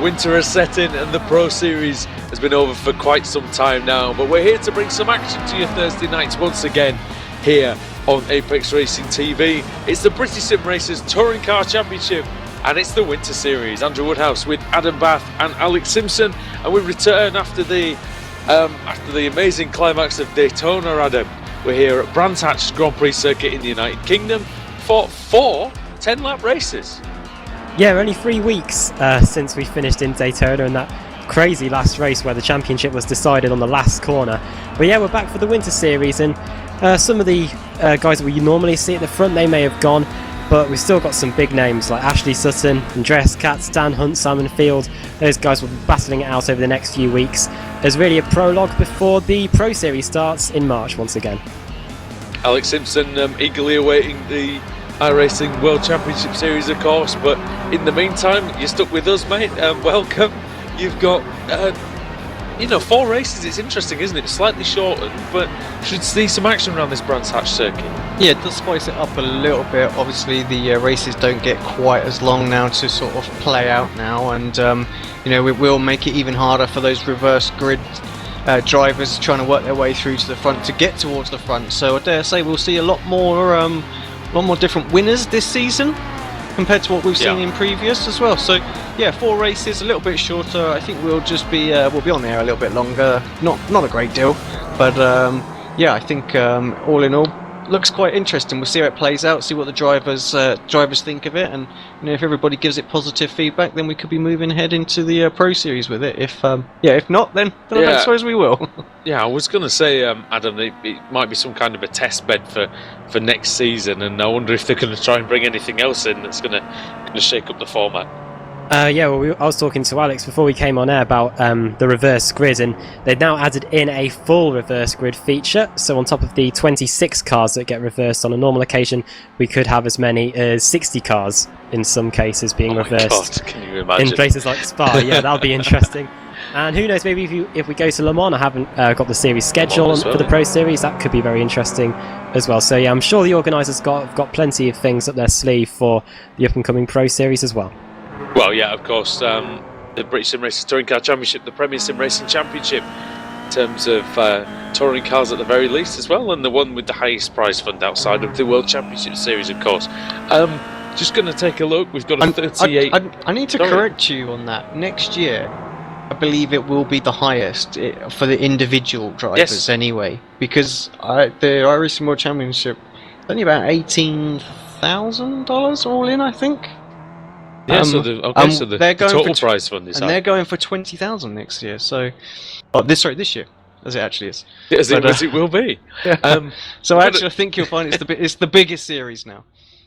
winter has set in and the Pro Series has been over for quite some time now, but we're here to bring some action to your Thursday nights once again here on Apex Racing TV. It's the British Sim Racers Touring Car Championship and it's the Winter Series. Andrew Woodhouse with Adam Bath and Alex Simpson, and we return after the amazing climax of Daytona. Adam, we're here at Brands Hatch Grand Prix circuit in the United Kingdom for 4 10-lap races. Yeah, only 3 weeks since we finished in Daytona and that crazy last race where the championship was decided on the last corner. But yeah, we're back for the Winter Series, and some of the guys that we normally see at the front, they may have gone, but we've still got some big names like Ashley Sutton, Andreas Katz, Dan Hunt, Simon Field. Those guys will be battling it out over the next few weeks. There's really a prologue before the Pro Series starts in March once again. Alex Simpson eagerly awaiting the iRacing World Championship Series, of course, but in the meantime, you're stuck with us, mate. Welcome. You've got 4 races. It's interesting, isn't it? Slightly shortened, but should see some action around this Brands Hatch circuit. Yeah, it does spice it up a little bit. Obviously, the races don't get quite as long now to sort of play out now, and we will make it even harder for those reverse grid drivers trying to work their way through to the front to get towards the front. So I dare say we'll see a lot more different winners this season compared to what we've seen in previous as well. So yeah, 4 races, a little bit shorter. I think we'll just be we'll be on there a little bit longer. Not a great deal, but yeah, I think all in all, looks quite interesting. We'll see how it plays out, see what the drivers think of it, and if everybody gives it positive feedback, then we could be moving ahead into the Pro Series with it. If not, then I suppose we will. Yeah, I was going to say, Adam, it might be some kind of a test bed for next season, and I wonder if they're going to try and bring anything else in that's going to shake up the format. I was talking to Alex before we came on air about the reverse grid, and they've now added in a full reverse grid feature. So on top of the 26 cars that get reversed on a normal occasion, we could have as many as 60 cars in some cases being reversed. God, can you imagine? In places like Spa. Yeah, that'll be interesting. And who knows, maybe if we go to Le Mans, I haven't got the series schedule for the Pro Series, that could be very interesting as well. So yeah, I'm sure the organisers got plenty of things up their sleeve for the up and coming Pro Series as well. Well, yeah, of course, the British Sim Racers Touring Car Championship, the Premier Sim Racing Championship, in terms of touring cars at the very least as well, and the one with the highest prize fund outside of the World Championship Series, of course. Just going to take a look. We've got a 38. I need to correct you on that. Next year, I believe it will be the highest for the individual drivers anyway, because the iRacing World Championship is only about $18,000 all in, I think. Yeah, so the total prize fund is they're going for $20,000 next year. So, this year, as it actually is. As it will be. So I think you'll find it's the biggest series now.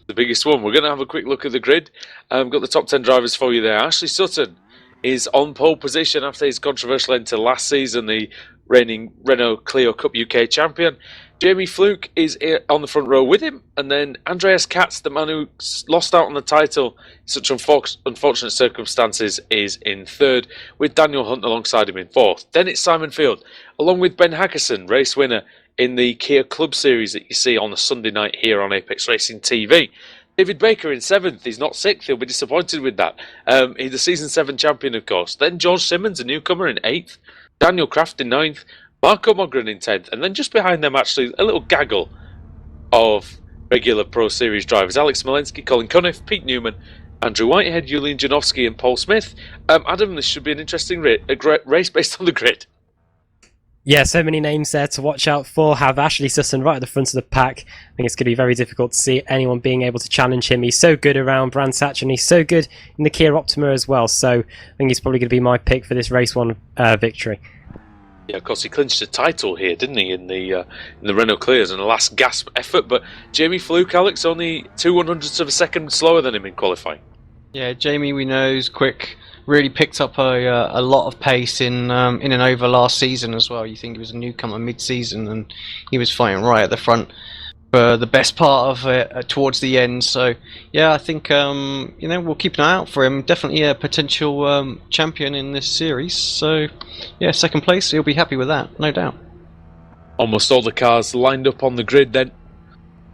The biggest one. We're going to have a quick look at the grid. Got the top 10 drivers for you there. Ashley Sutton is on pole position after his controversial end to last season, the reigning Renault Clio Cup UK champion. Jamie Fluke is on the front row with him, and then Andreas Katz, the man who lost out on the title in such unfortunate circumstances, is in 3rd, with Daniel Hunt alongside him in 4th. Then it's Simon Field, along with Ben Hackerson, race winner in the Kia Club Series that you see on a Sunday night here on Apex Racing TV. David Baker in 7th, he's not 6th, he'll be disappointed with that. He's the Season 7 champion, of course. Then George Simmons, a newcomer, in 8th. Daniel Kraft in 9th. Marco Mogren in 10th, and then just behind them, actually, a little gaggle of regular Pro Series drivers. Alex Smolensky, Colin Cuniff, Pete Newman, Andrew Whitehead, Julian Janowski and Paul Smith. Adam, this should be an interesting race based on the grid. Yeah, so many names there to watch out for. Have Ashley Sutton right at the front of the pack. I think it's going to be very difficult to see anyone being able to challenge him. He's so good around Brands Hatch, and he's so good in the Kia Optima as well. So I think he's probably going to be my pick for this race 1 victory. Yeah, of course, he clinched a title here, didn't he, in the Renault Clios in a last gasp effort. But Jamie Fluke, Alex, only 0.02 of a second slower than him in qualifying. Yeah, Jamie, we know, is quick. Really picked up a lot of pace in and over last season as well. You think he was a newcomer mid-season, and he was fighting right at the front for the best part of it towards the end. So yeah, I think we'll keep an eye out for him. Definitely a potential champion in this series. So yeah, 2nd place, he'll be happy with that, no doubt. Almost all the cars lined up on the grid then,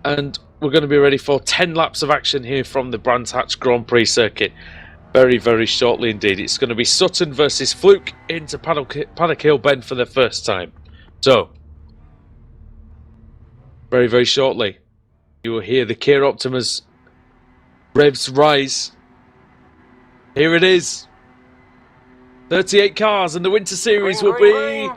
and we're going to be ready for 10 laps of action here from the Brands Hatch Grand Prix circuit. Very, very shortly indeed. It's going to be Sutton versus Fluke into Paddock Hill Bend for the first time. So, very, very shortly, you will hear the Kia Optima's revs rise. Here it is. 38 cars, and the Winter Series will be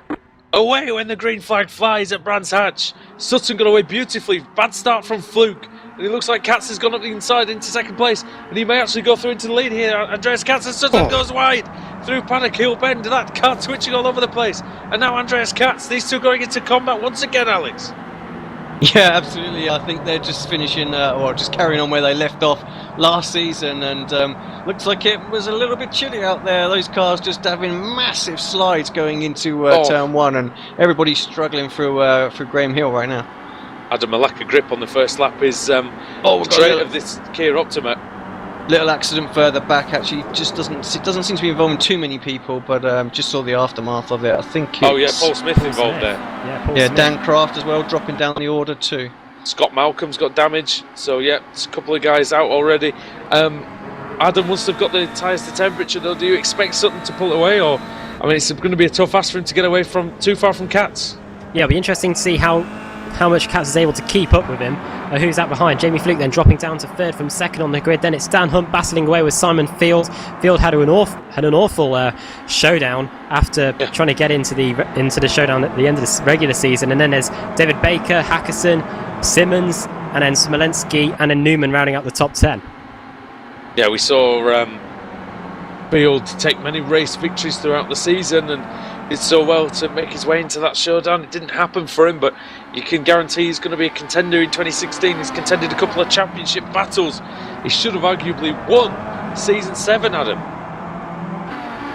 away when the green flag flies at Brands Hatch. Sutton got away beautifully. Bad start from Fluke. And it looks like Katz has gone up the inside into second place, and he may actually go through into the lead here. Andreas Katz, and Sutton goes wide through Paddock Hill Bend. That car twitching all over the place. And now Andreas Katz, these two going into combat once again, Alex. Yeah, absolutely. I think they're just finishing, or just carrying on where they left off last season, and looks like it was a little bit chilly out there. Those cars just having massive slides going into turn one, and everybody's struggling through Graham Hill right now. Adam, a lack of grip on the first lap is the trait of this Kia Optima. Little accident further back, actually. It doesn't seem to be involving too many people, but just saw the aftermath of it. I think it's... Oh yeah, Paul Smith involved there. Yeah, Paul Smith. Dan Craft as well, dropping down the order too. Scott Malcolm's got damage, so yeah, it's a couple of guys out already. Adam, once they've got the tyres to temperature though, do you expect Sutton to pull it away, or... I mean, it's going to be a tough ask for him to get away from too far from Katz. Yeah, it'll be interesting to see how much Katz is able to keep up with him. Who's that behind? Jamie Fluke then dropping down to third from second on the grid. Then it's Dan Hunt battling away with Simon Field. Field had an awful showdown after trying to get into the showdown at the end of the regular season. And then there's David Baker, Hackerson, Simmons, and then Smolenski, and then Newman rounding out the top 10. Yeah, we saw Field take many race victories throughout the season, and did so well to make his way into that showdown. It didn't happen for him, but you can guarantee he's going to be a contender in 2016. He's contended a couple of championship battles. He should have arguably won Season 7, Adam.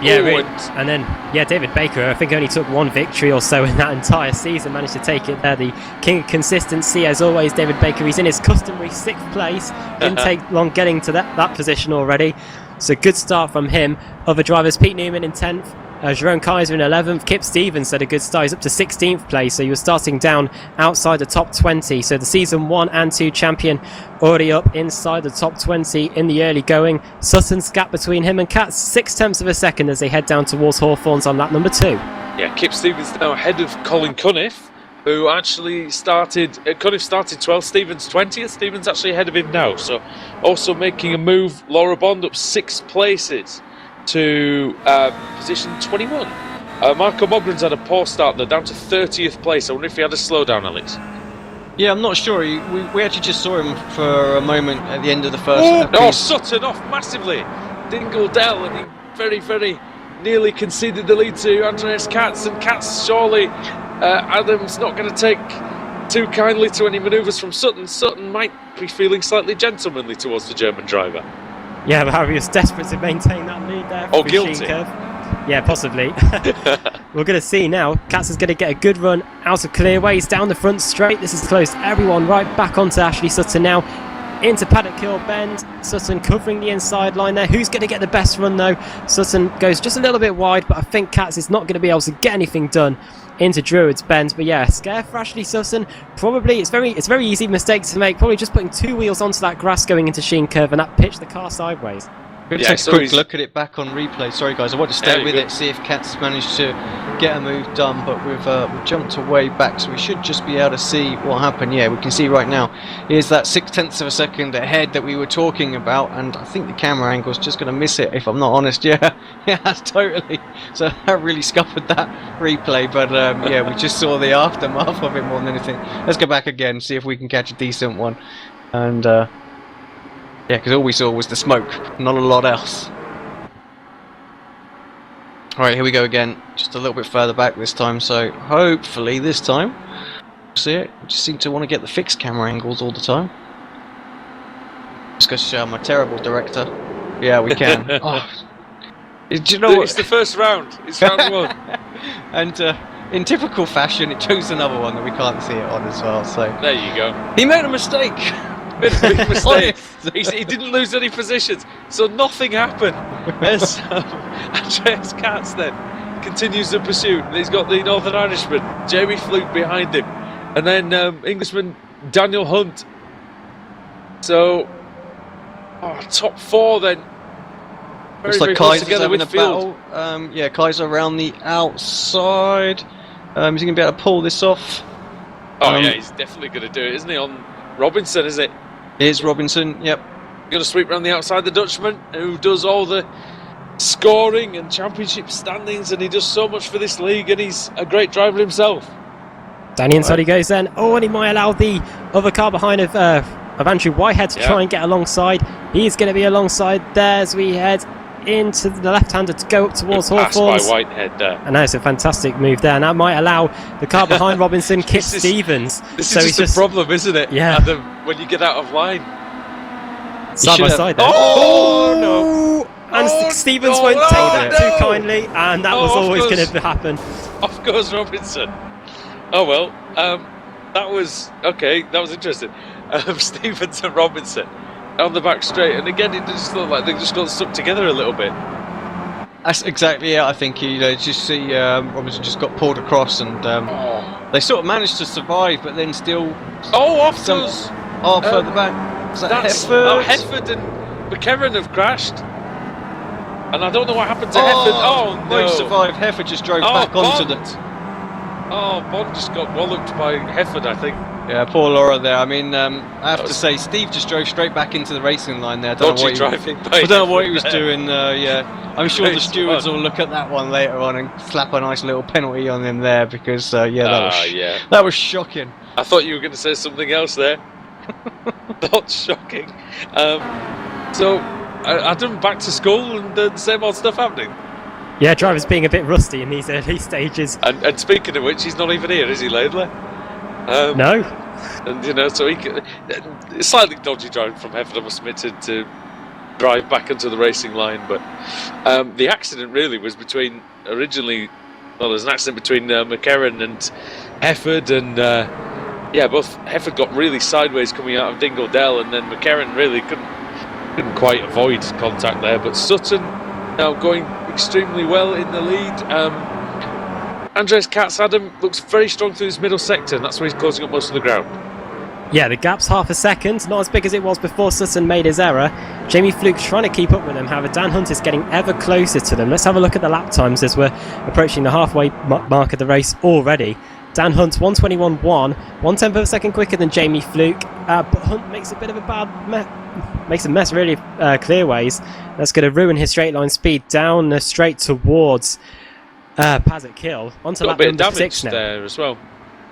Yeah, really. And then, David Baker, I think only took one victory or so in that entire season, managed to take it there. The king of consistency, as always, David Baker. He's in his customary 6th place. Didn't take long getting to that position already. So good start from him. Other drivers, Pete Newman in 10th. Jerome Kaiser in 11th. Kip Stevens had a good start. He's up to 16th place, so he was starting down outside the top 20. So the season 1 and 2 champion already up inside the top 20 in the early going. Sutton's gap between him and Katz 0.6 of a second as they head down towards Hawthorns on lap number 2. Yeah, Kip Stevens now ahead of Colin Cunniff, who actually started... Cunniff started 12th, Stevens 20th. Stevens actually ahead of him now. So also making a move. Laura Bond up 6 places to position 21. Marco Mogren's had a poor start though, down to 30th place. I wonder if he had a slowdown, Alex. Yeah, I'm not sure. We actually just saw him for a moment at the end of the first. Sutton off massively. Dingle Dell, and he very, very nearly conceded the lead to Andreas Katz, and Katz surely Adam's not going to take too kindly to any manoeuvres from Sutton. Sutton might be feeling slightly gentlemanly towards the German driver. Yeah, but Harry was desperate to maintain that lead there. Or guilty. Yeah, possibly. We're going to see now. Katz is going to get a good run out of clearways down the front straight. This has closed everyone right back onto Ashley Sutton now. Into Paddock Hill Bend. Sutton covering the inside line there. Who's going to get the best run though? Sutton goes just a little bit wide, but I think Katz is not going to be able to get anything done into Druids Bend. But yeah, scare for Ashley Sutton. Probably it's very easy mistake to make. Probably just putting 2 wheels onto that grass going into Sheen Curve, and that pitched the car sideways. We'll take a quick look at it back on replay. Sorry guys, I want to stay with it, see if Katz managed to get a move done, but we've jumped away back, so we should just be able to see what happened. Yeah, we can see right now, here's that 0.6 of a second ahead that we were talking about, and I think the camera angle's just going to miss it, if I'm not honest. Yeah, totally. So that really scuppered that replay, but yeah, we just saw the aftermath of it more than anything. Let's go back again, see if we can catch a decent one. And yeah, because all we saw was the smoke, not a lot else. Alright, here we go again. Just a little bit further back this time, so hopefully this time we'll see it. I just seem to want to get the fixed camera angles all the time. Just goes to show I'm a terrible director. Yeah, we can. Do you know what? It's the first round. It's round 1. And in typical fashion, it chose another one that we can't see it on as well. So there you go. He made a mistake. Big mistake. He didn't lose any positions, so nothing happened. As Andreas Katz then continues the pursuit, and he's got the Northern Irishman Jamie Fluke behind him, and then Englishman Daniel Hunt. So top 4 then Looks very like close Kaiser's together having a with Field. battle. Yeah, Kaiser around the outside. Is he going to be able to pull this off? Oh yeah, he's definitely going to do it, isn't he? On Robinson, is it? Here's Robinson. Yep. Going to sweep around the outside, the Dutchman, who does all the scoring and championship standings, and he does so much for this league, and he's a great driver himself. Down the inside he goes then. Oh, and he might allow the other car behind of Andrew Whitehead to try and get alongside. He's going to be alongside there as we head into the left-hander to go up towards Hawthorns. By Whitehead there. And that's a fantastic move there. And that might allow the car behind Robinson, Kip Stevens. This is just a problem, isn't it? Yeah. Adam, when you get out of line. Side by side there. Oh, no. And Stevens won't take that too kindly, and that was always going to happen. Off goes Robinson. Oh well, that was okay. That was interesting. Stevens and Robinson on the back straight, and again, it just looked like they just got stuck together a little bit. That's exactly it. I think just see Robinson just got pulled across, and they sort of managed to survive, but then still. Off goes. Further back. Was that Hefford? Hefford and McKerran have crashed. And I don't know what happened to Hefford. Oh, no. Won't survive. Hefford just drove back onto the... Oh, Bond just got walloped by Hefford, I think. Yeah, poor Laura there. I mean, I have to say, Steve just drove straight back into the racing line there. I don't know what he was doing. Yeah, I'm sure the stewards will look at that one later on and slap a nice little penalty on him there because, that was shocking. I thought you were going to say something else there. Not shocking. Adam, back to school and the same old stuff happening. Yeah, drivers being a bit rusty in these early stages. And speaking of which, he's not even here, is he, Laidler? No. And so slightly dodgy driving from Hefford, I must admit, to drive back into the racing line. But the accident really was between there's an accident between McKerran and Hefford, and both Hefford got really sideways coming out of Dingle Dell, and then McKerran really couldn't quite avoid contact there. But Sutton now going extremely well in the lead. Andres Katz, Adam, looks very strong through his middle sector, and that's where he's closing up most of the ground. Yeah, the gap's half a second, not as big as it was before Sutton made his error. Jamie Fluke's trying to keep up with them, however Dan Hunt is getting ever closer to them. Let's have a look at the lap times as we're approaching the halfway mark of the race already. Dan Hunt 1:21.1, 1/10 of a second quicker than Jamie Fluke, but Hunt makes a bit of a makes a mess really clearways. That's going to ruin his straight line speed down the straight towards Pazzett Kill. Onto lap number 6 now. There as well.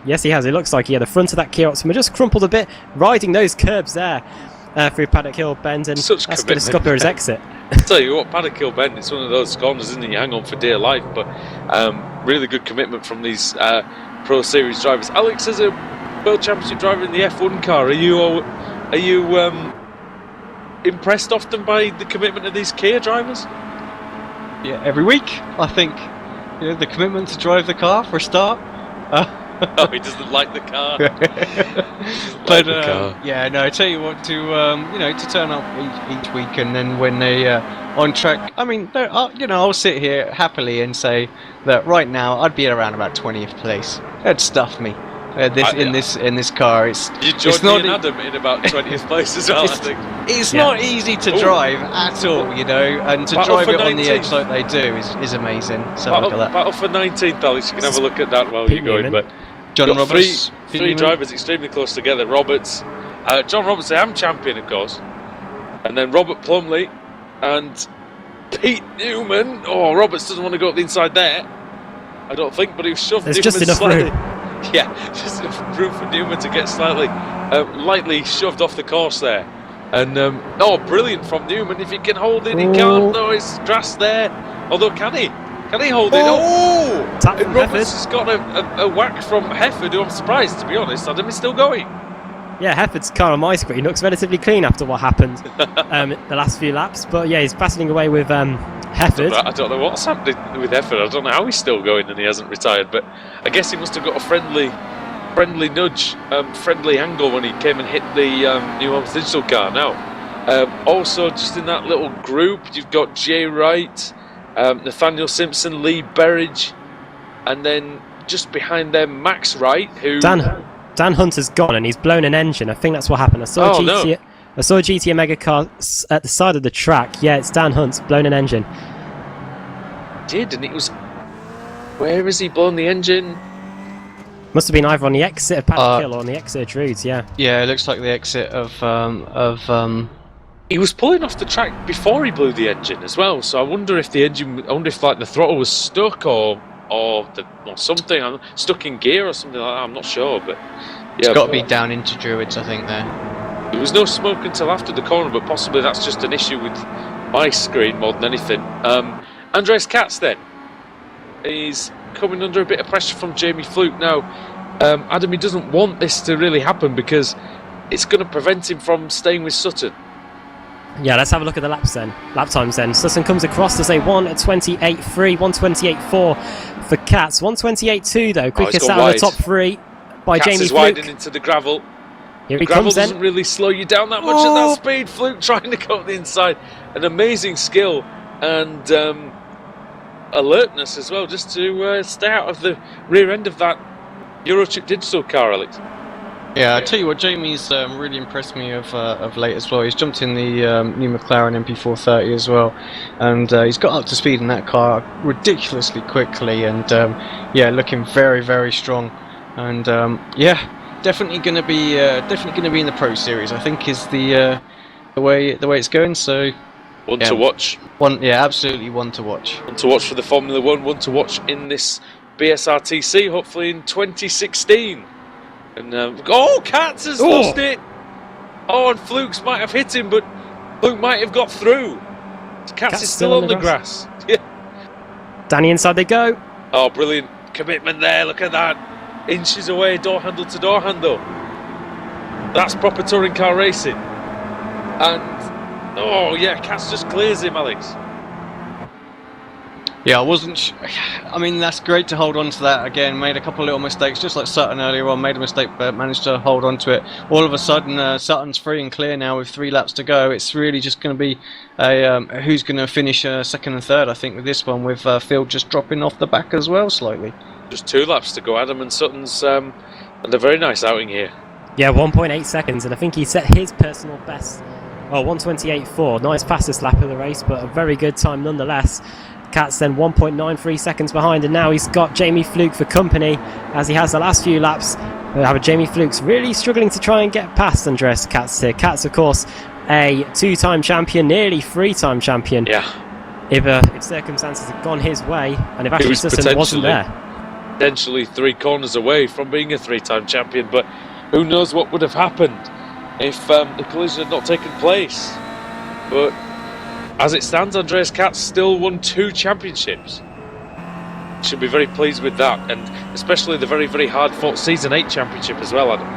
Yes, he has. It looks like the front of that Kia Optima just crumpled a bit, riding those curbs there through Paddock Hill Bend, and that's going to scupper his exit. I'll tell you what, Paddock Hill Bend, it's one of those corners, isn't it? You hang on for dear life, but really good commitment from these Pro Series drivers. Alex, as a World Championship driver in the F1 car, are you impressed often by the commitment of these Kia drivers? Yeah, every week, I think. The commitment to drive the car for a start. Oh, he doesn't like the car. I tell you what, to turn up each week, and then when they on track, I mean, I'll sit here happily and say that right now I'd be around about 20th place. That'd stuff me. In this car, it's not Adam in about 20th place as well. I think it's not easy to drive at all, and to drive it on the edge like they do is amazing. So look at that. Battle for 19th, Alex. You can have a look at that while you're going. But John Roberts, three drivers extremely close together. John Roberts, the AM champion, of course, and then Robert Plumley and Pete Newman. Oh, Roberts doesn't want to go up the inside there, I don't think, but he was shoved. There's just enough room. Yeah, just enough room for Newman to get slightly, lightly shoved off the course there. And, brilliant from Newman. If he can hold it, he can't. No, it's grass there. Although, can he? Can he hold it? And Roberts has got a whack from Hefford, who I'm surprised, to be honest. Adam is still going. Yeah, Hefford's car on my screen looks relatively clean after what happened the last few laps. But yeah, he's battling away with Hefford. I don't know what's happening with Hefford. I don't know how he's still going and he hasn't retired. But I guess he must have got a friendly nudge, friendly angle when he came and hit the New Homes Digital car. Now, also just in that little group, you've got Jay Wright, Nathaniel Simpson, Lee Berridge, and then just behind them, Max Wright, who... Dan Hunter's gone and he's blown an engine. I think that's what happened. I saw I saw a GT Omega car at the side of the track. Yeah, it's Dan Hunt's blown an engine. Did, and it was... Where has he blown the engine? Must have been either on the exit of Paddock Hill or on the exit of Druids, yeah. Yeah, it looks like the exit of He was pulling off the track before he blew the engine as well, so I wonder if the engine... I wonder if like the throttle was stuck or something. I'm stuck in gear or something like that, I'm not sure, but... Yeah, it's got to be down into Druids, I think, there. There was no smoke until after the corner, but possibly that's just an issue with my screen more than anything. Andres Katz then is coming under a bit of pressure from Jamie Fluke now. Adam, he doesn't want this to really happen because it's going to prevent him from staying with Sutton. Yeah, let's have a look at the lap times then. Sutton comes across as a 1:28.3, 1:28.4 for Katz. 1:28.2 though, quickest out of the top three by Katz Jamie is Fluke. widening into the gravel. Here the he gravel comes doesn't then. really slow you down that much at that speed. Fluke trying to go up the inside. An amazing skill and alertness as well, just to stay out of the rear end of that Eurochip Digital car, Alex. Yeah, I tell you what, Jamie's really impressed me of late as well. He's jumped in the new McLaren MP430 as well, and he's got up to speed in that car ridiculously quickly, and yeah, looking very, very strong. And yeah, definitely going to be in the Pro Series, I think, is the way it's going. So one to watch. Absolutely one to watch. One to watch for the Formula One. One to watch in this BSRTC, hopefully in 2016. And Katz has lost it. Oh, and Flukes might have hit him, but Fluke might have got through. Katz is still on the grass. Yeah. Danny inside they go. Oh, brilliant commitment there. Look at that. Inches away, door handle to door handle. That's proper touring car racing. And oh yeah, Katz just clears him, Alex. Yeah, I wasn't I mean, that's great to hold on to that again. Made a couple of little mistakes, just like Sutton earlier on. Made a mistake, but managed to hold on to it. All of a sudden, Sutton's free and clear now with 3 laps to go. It's really just going to be who's going to finish second and third, I think, with this one, with Field just dropping off the back as well slightly. Just 2 laps to go. Adam and Sutton's and a very nice outing here. Yeah, 1.8 seconds, and I think he set his personal best. Oh, 1:28.4. Not his fastest lap of the race, but a very good time nonetheless. Katz then 1.93 seconds behind, and now he's got Jamie Fluke for company as he has the last few laps. Jamie Fluke's really struggling to try and get past Andres Katz here. Katz, of course, a 2-time champion, nearly 3-time champion. Yeah. If circumstances had gone his way, and if Ashley Sutton wasn't there. Potentially 3 corners away from being a 3-time champion, but who knows what would have happened if the collision had not taken place. But as it stands, Andreas Katz still won 2 championships. Should be very pleased with that, and especially the very, very hard-fought Season 8 championship as well, Adam.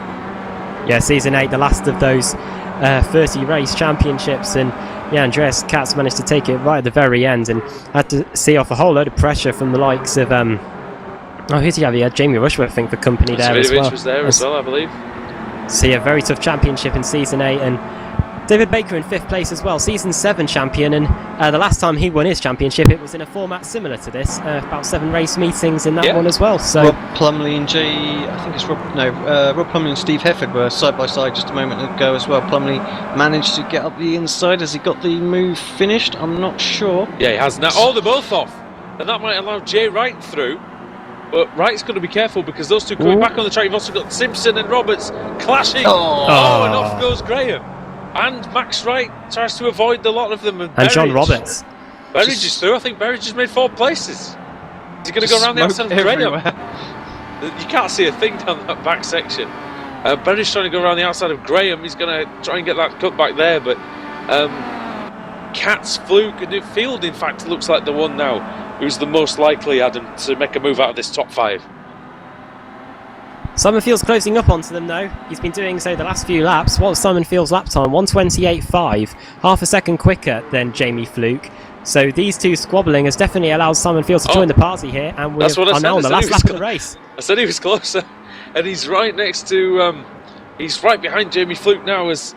Yeah, Season 8, the last of those 30 race championships, and yeah, Andreas Katz managed to take it right at the very end and had to see off a whole load of pressure from the likes of who's he have? He had Jamie Rushworth, I think, for company there as well. Was there as well, I believe. So yeah, very tough championship in Season 8, and David Baker in 5th place as well, Season 7 champion, and the last time he won his championship, it was in a format similar to this, about 7 race meetings in that one as well. So Rob Plumley and Rob Plumley and Steve Hefford were side by side just a moment ago as well. Plumley managed to get up the inside as he got the move finished. I'm not sure. Yeah, he has now. Oh, they're both off, and that might allow Jay Wright through. But Wright's going to be careful because those two coming back on the track. You've also got Simpson and Roberts clashing. Oh, and off goes Graham. And Max Wright tries to avoid the lot of them. And John Roberts. Berridge is through. I think Berridge has made 4 places. Is he going to go around the outside of Graham? You can't see a thing down that back section. Berridge's trying to go around the outside of Graham. He's going to try and get that cut back there. But Katz, Fluke, and Field, in fact, looks like the one now who's the most likely, Adam, to make a move out of this top 5. Simon Field's closing up onto them though. He's been doing so the last few laps. What's Simon Field's lap time? 1:28.5, half a second quicker than Jamie Fluke. So these two squabbling has definitely allowed Simon Field to join the party here, and we're now on the last lap of the race. I said he was closer, and he's right next to, he's right behind Jamie Fluke now as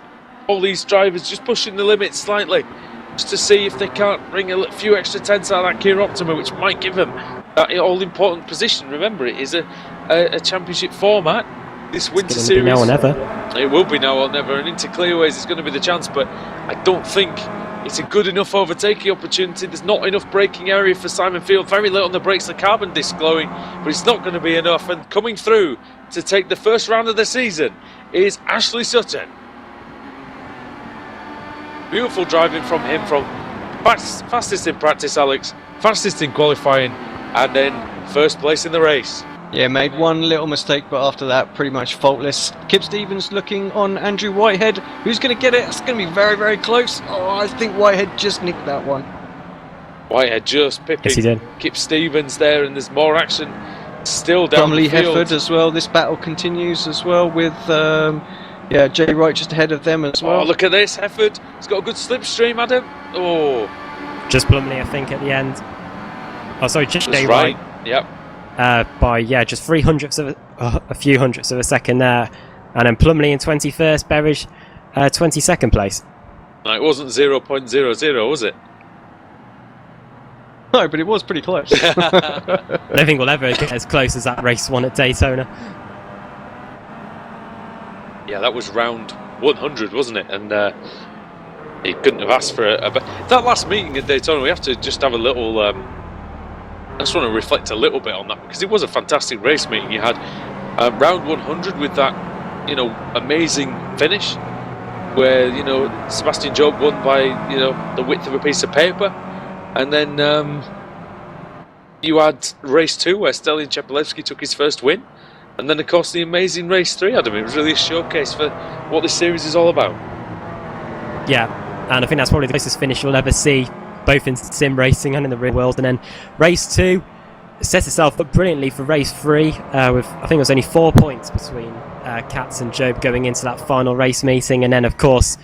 all these drivers just pushing the limits slightly, just to see if they can't bring a few extra tenths out of that Kia Optima, which might give them that all-important position. Remember, it is a championship format, this Winter It's Series. now or never. It will be now or never, and into clearaways it's going to be the chance, but I don't think it's a good enough overtaking opportunity. There's not enough braking area for Simon Field. Very little on the brakes, the carbon disc glowing, but it's not going to be enough. And coming through to take the first round of the season is Ashley Sutton. Beautiful driving from him, from fastest in practice, Alex, fastest in qualifying, and then first place in the race. Yeah, made one little mistake, but after that, pretty much faultless. Kip Stevens looking on Andrew Whitehead. Who's going to get it? It's going to be very, very close. Oh, I think Whitehead just nicked that one. Whitehead just pipping. Yes, he did. Kip Stevens there, and there's more action still down Bromley the field. Hefford as well. This battle continues as well with Jay Wright just ahead of them as well. Oh, look at this, Hefford. He's got a good slipstream, Adam. Oh, Just Plumley, I think, at the end. Oh, sorry, just just Jay right. Wright. Yep. By just 300ths of a few hundredths of a second there, and then Plumley in 21st, Berridge 22nd place. No, it wasn't 0.00, was it? No, but it was pretty close. I don't think we'll ever get as close as that race one at Daytona. Yeah, that was round 100, wasn't it? And he couldn't have asked for that last meeting at Daytona. We have to just have a little. I just want to reflect a little bit on that, because it was a fantastic race meeting. You had round 100 with that, amazing finish, where Sebastian Job won by the width of a piece of paper, and then you had race 2 where Stelian Chepelevsky took his first win, and then of course the amazing race 3, Adam. It was really a showcase for what this series is all about. Yeah, and I think that's probably the closest finish you'll ever see, both in sim racing and in the real world. And then race 2 sets itself up brilliantly for race 3, with I think it was only 4 points between Katz and Job going into that final race meeting. And then of course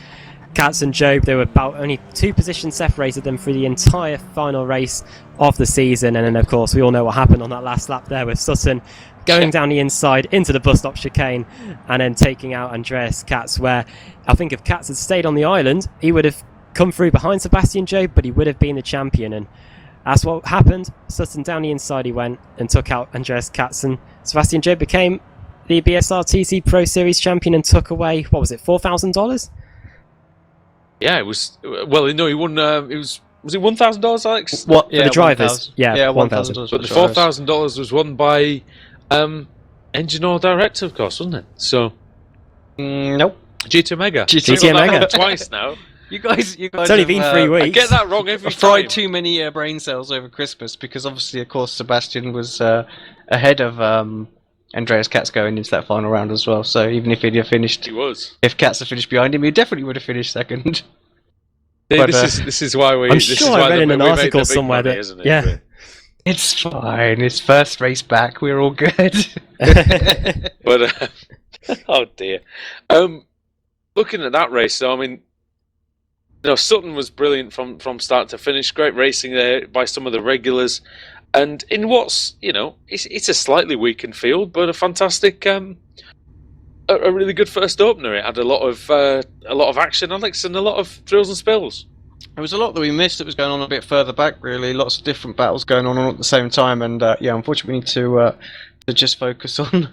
Katz and Job, they were about only 2 positions separated them through the entire final race of the season. And then of course we all know what happened on that last lap there, with Sutton going down the inside into the bus stop chicane and then taking out Andreas Katz, where I think if Katz had stayed on the island, he would have come through behind Sebastian Job, but he would have been the champion. And that's what happened. Sutton down the inside he went and took out Andreas Katz, and Sebastian Job became the BSR TC Pro Series champion and took away, what was it, $4,000? Yeah, it was. Well, no, he won. It was it $1,000, Alex? What, Yeah, for the drivers? 1,000. Yeah, $1,000. $1,000. But the $4,000 was won by Engineer Director, of course, wasn't it? So Nope. GT Omega. GT Omega. Twice now. You guys. It's only been 3 weeks. I get that wrong every fried time. too many brain cells over Christmas, because obviously, of course, Sebastian was ahead of Andreas Katz going into that final round as well. So even if he'd have finished, He was. if Katz had finished behind him, he definitely would have finished second. See, But, this is why we. I'm this is sure why I read in an we made the article big somewhere money, that, isn't it? yeah. It's fine. It's first race back. We're all good. But oh dear. Looking at that race, though, I mean, Sutton was brilliant from start to finish. Great racing there by some of the regulars, and in what's it's a slightly weakened field, but a fantastic, a really good first opener. It had a lot of action, Alex, and a lot of thrills and spills. There was a lot that we missed that was going on a bit further back, really. Lots of different battles going on all at the same time, and unfortunately we need to just focus on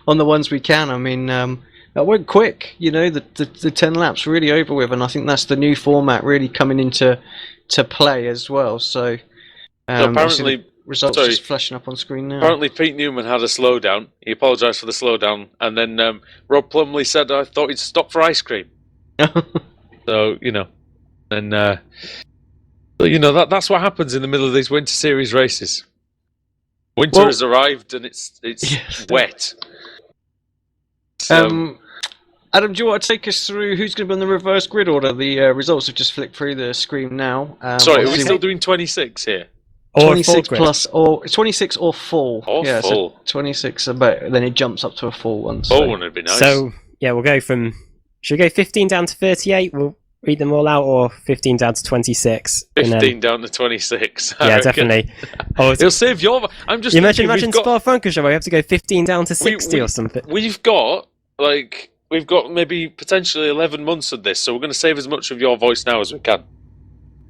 on the ones we can. I mean, that went quick. The 10 laps really over with, and I think that's the new format really coming into play as well. So, apparently, the results just flashing up on screen now. Apparently, Pete Newman had a slowdown. He apologised for the slowdown, and then Rob Plumley said, "I thought he'd stop for ice cream." So and that's what happens in the middle of these Winter Series races. Winter has arrived, and it's wet. So, Adam, do you want to take us through who's going to be on the reverse grid order? The results have just flicked through the screen now. sorry, are we still doing 26 here? Or 26 plus, or 26 or full. Or full. So 26, but then it jumps up to a full one. Full one would be nice. So, yeah, we'll go from... Should we go 15 down to 38? We'll read them all out, or 15 down to 26? 15 down to 26. Yeah, definitely. Oh, it'll save your... I'm just you imagine we've got, Spa-Francorchamps, we have to go 15 down to 60 or something. We've got maybe potentially 11 months of this, so we're going to save as much of your voice now as we can.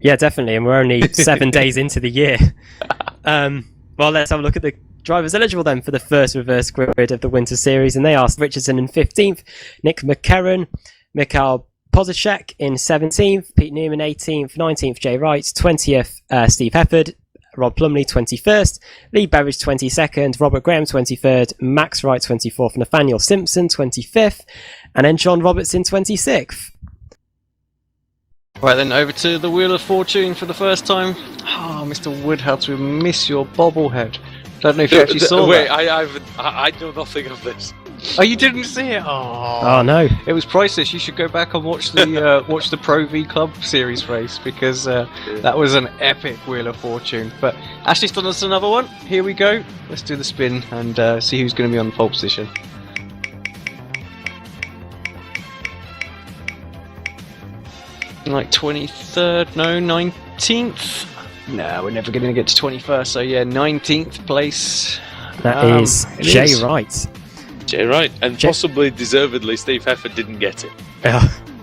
Yeah, definitely, and we're only 7 days into the year. Well, let's have a look at the drivers eligible then for the first reverse grid of the Winter Series, and they are Richardson in 15th, Nick McCarron, Mikhail Pozicek in 17th, Pete Newman 18th, 19th Jay Wright, 20th Steve Hefford, Rob Plumley 21st, Lee Berridge 22nd, Robert Graham 23rd, Max Wright 24th, Nathaniel Simpson 25th, and then John Robertson 26th. Right then, over to the Wheel of Fortune for the first time. Oh, Mr. Woodhouse, we miss your bobblehead. Don't know if you actually saw Wait, that. I know nothing of this. Oh, you didn't see it? Oh no! It was priceless. You should go back and watch the watch the Pro V Club Series race, because that was an epic Wheel of Fortune. But Ashley's done us another one. Here we go. Let's do the spin and see who's going to be on the pole position. Like 23rd? No, 19th? No, we're never going to get to 21st. So yeah, 19th place. That is Jay Wright. Jay Wright, and possibly deservedly, Steve Hefford didn't get it.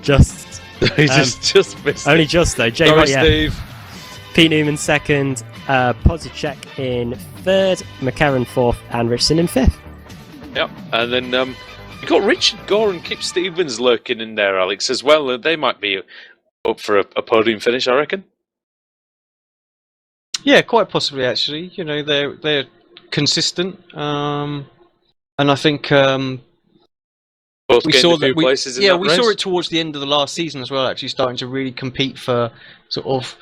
Just He just missed only it. just though. Jay Sorry, Wright, yeah. Steve. Pete Newman second, Pozicek in third, McCarron fourth, and Richardson in fifth. Yep, and then you got Richard Gore and Kip Stevens lurking in there, Alex, as well. They might be up for a podium finish, I reckon. Yeah, quite possibly actually. You know, they're consistent, and I think Both we gained saw a few that. places in Yeah, that we race. saw it towards the end of the last season as well. Actually, starting to really compete for sort of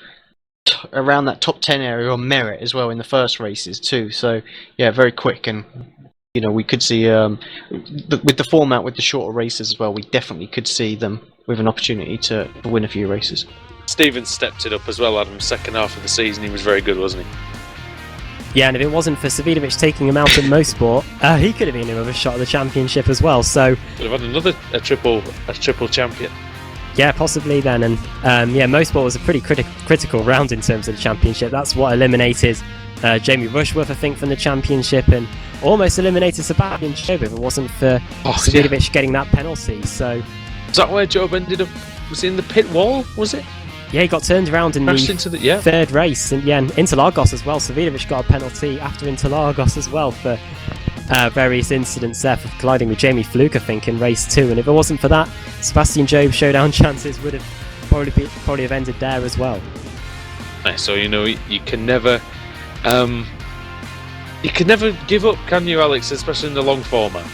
around that top 10 area on merit as well in the first races too. So yeah, very quick, and you know we could see with the format with the shorter races as well. We definitely could see them with an opportunity to win a few races. Stevens stepped it up as well, Adam. Second half of the season, he was very good, wasn't he? Yeah, and if it wasn't for Savidovic taking him out at Mosport, he could have been in with a shot at the championship as well. So Could have had another a triple champion. yeah, possibly then. And yeah, Mosport was a pretty critical round in terms of the championship. That's what eliminated Jamie Rushworth, I think, from the championship, and almost eliminated Sebastian Job if it wasn't for Savidovic getting that penalty. So is that where Job ended up? Was he in the pit wall? Was it? yeah, he got turned around in the third race, and yeah, and Interlagos as well. Savidovic got a penalty after Interlagos as well for various incidents there, for colliding with Jamie Fluke, I think, in race 2. And if it wasn't for that, Sebastian Job showdown chances would have probably have ended there as well. So you know you can never give up, can you, Alex? Especially in the long format.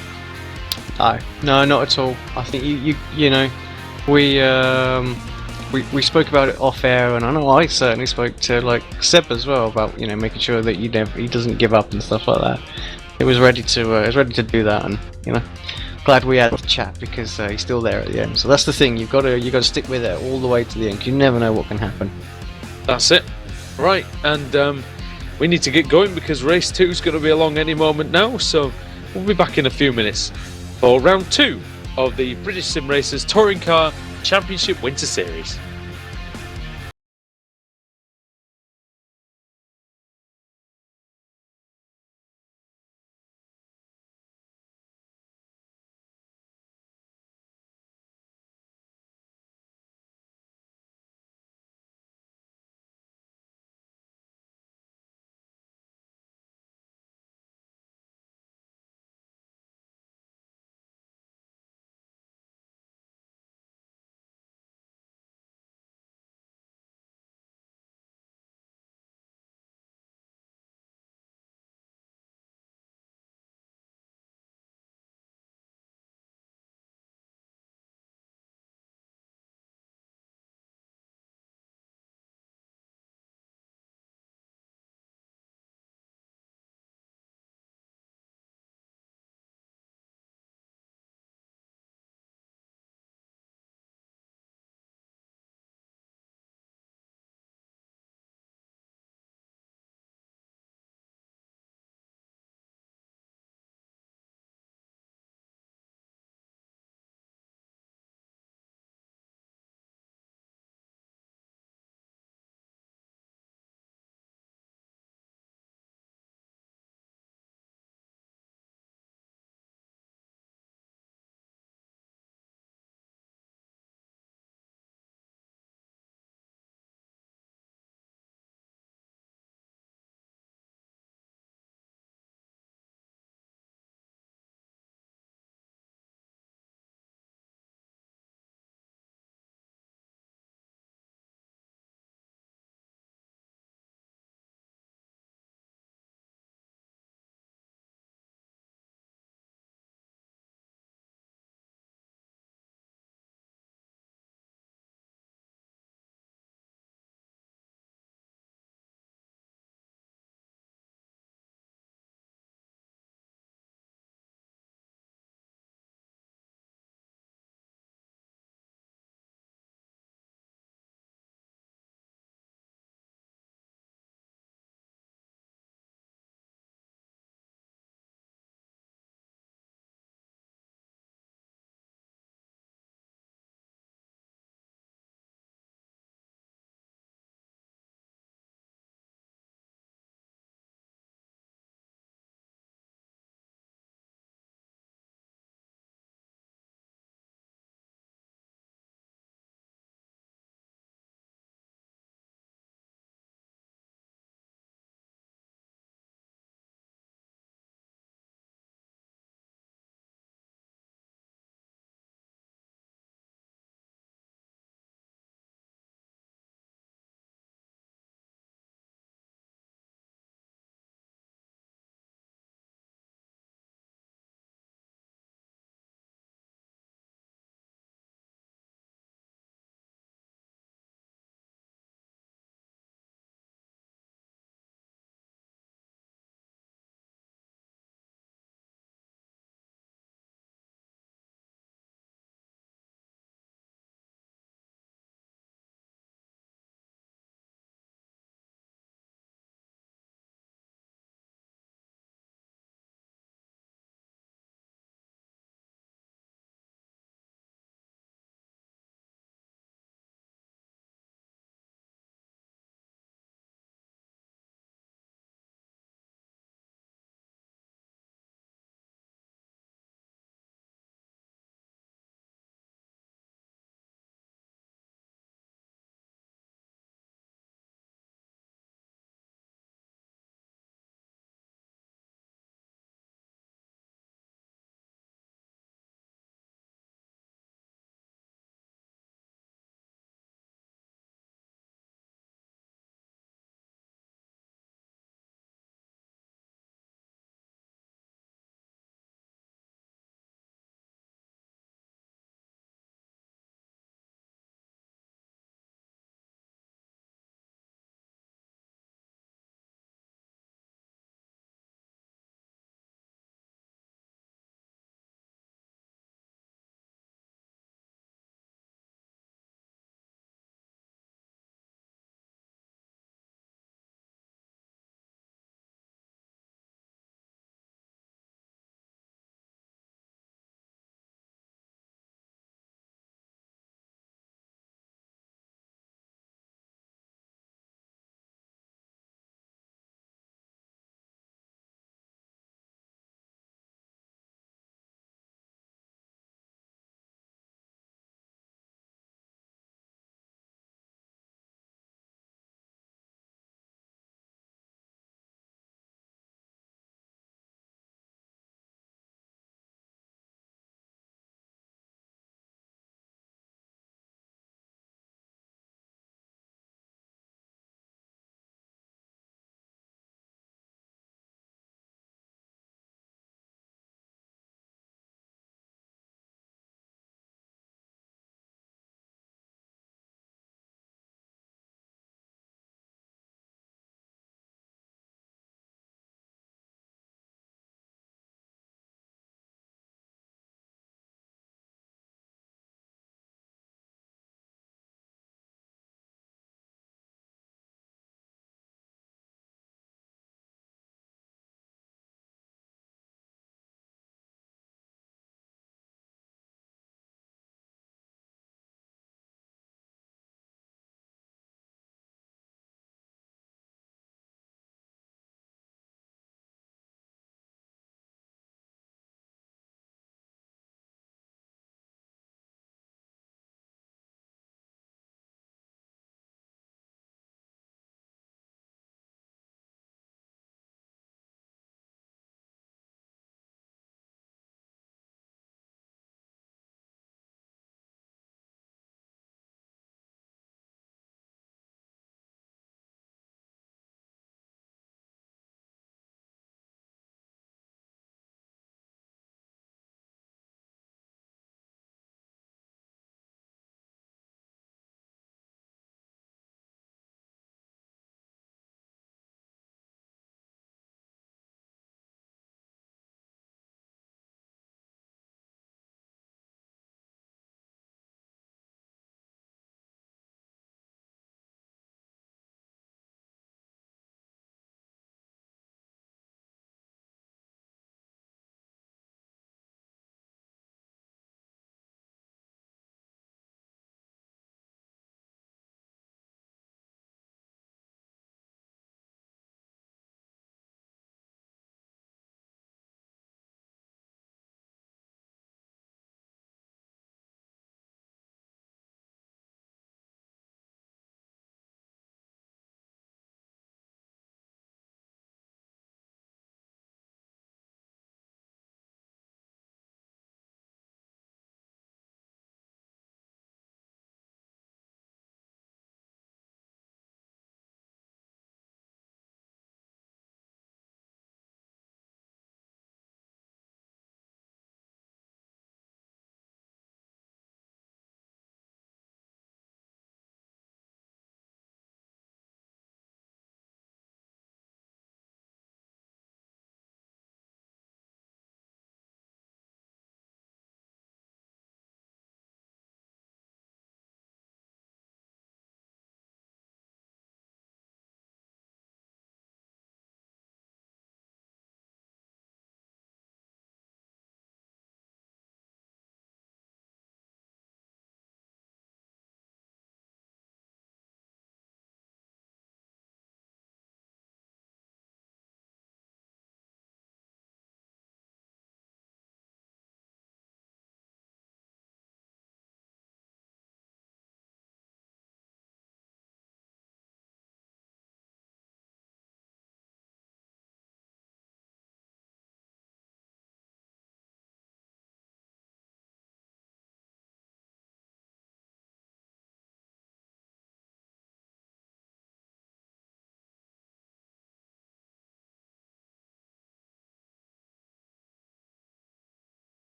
No, not at all. I think you know we spoke about it off air, and I know I certainly spoke to like Seb as well about making sure that he doesn't give up and stuff like that. It was ready to do that, and glad we had the chat, because he's still there at the end. So that's the thing, you've got to stick with it all the way to the end, 'cause you never know what can happen. That's it, right? And we need to get going, because race 2 is going to be along any moment now. So we'll be back in a few minutes for round 2 of the British Sim Racers Touring Car Championship Winter Series.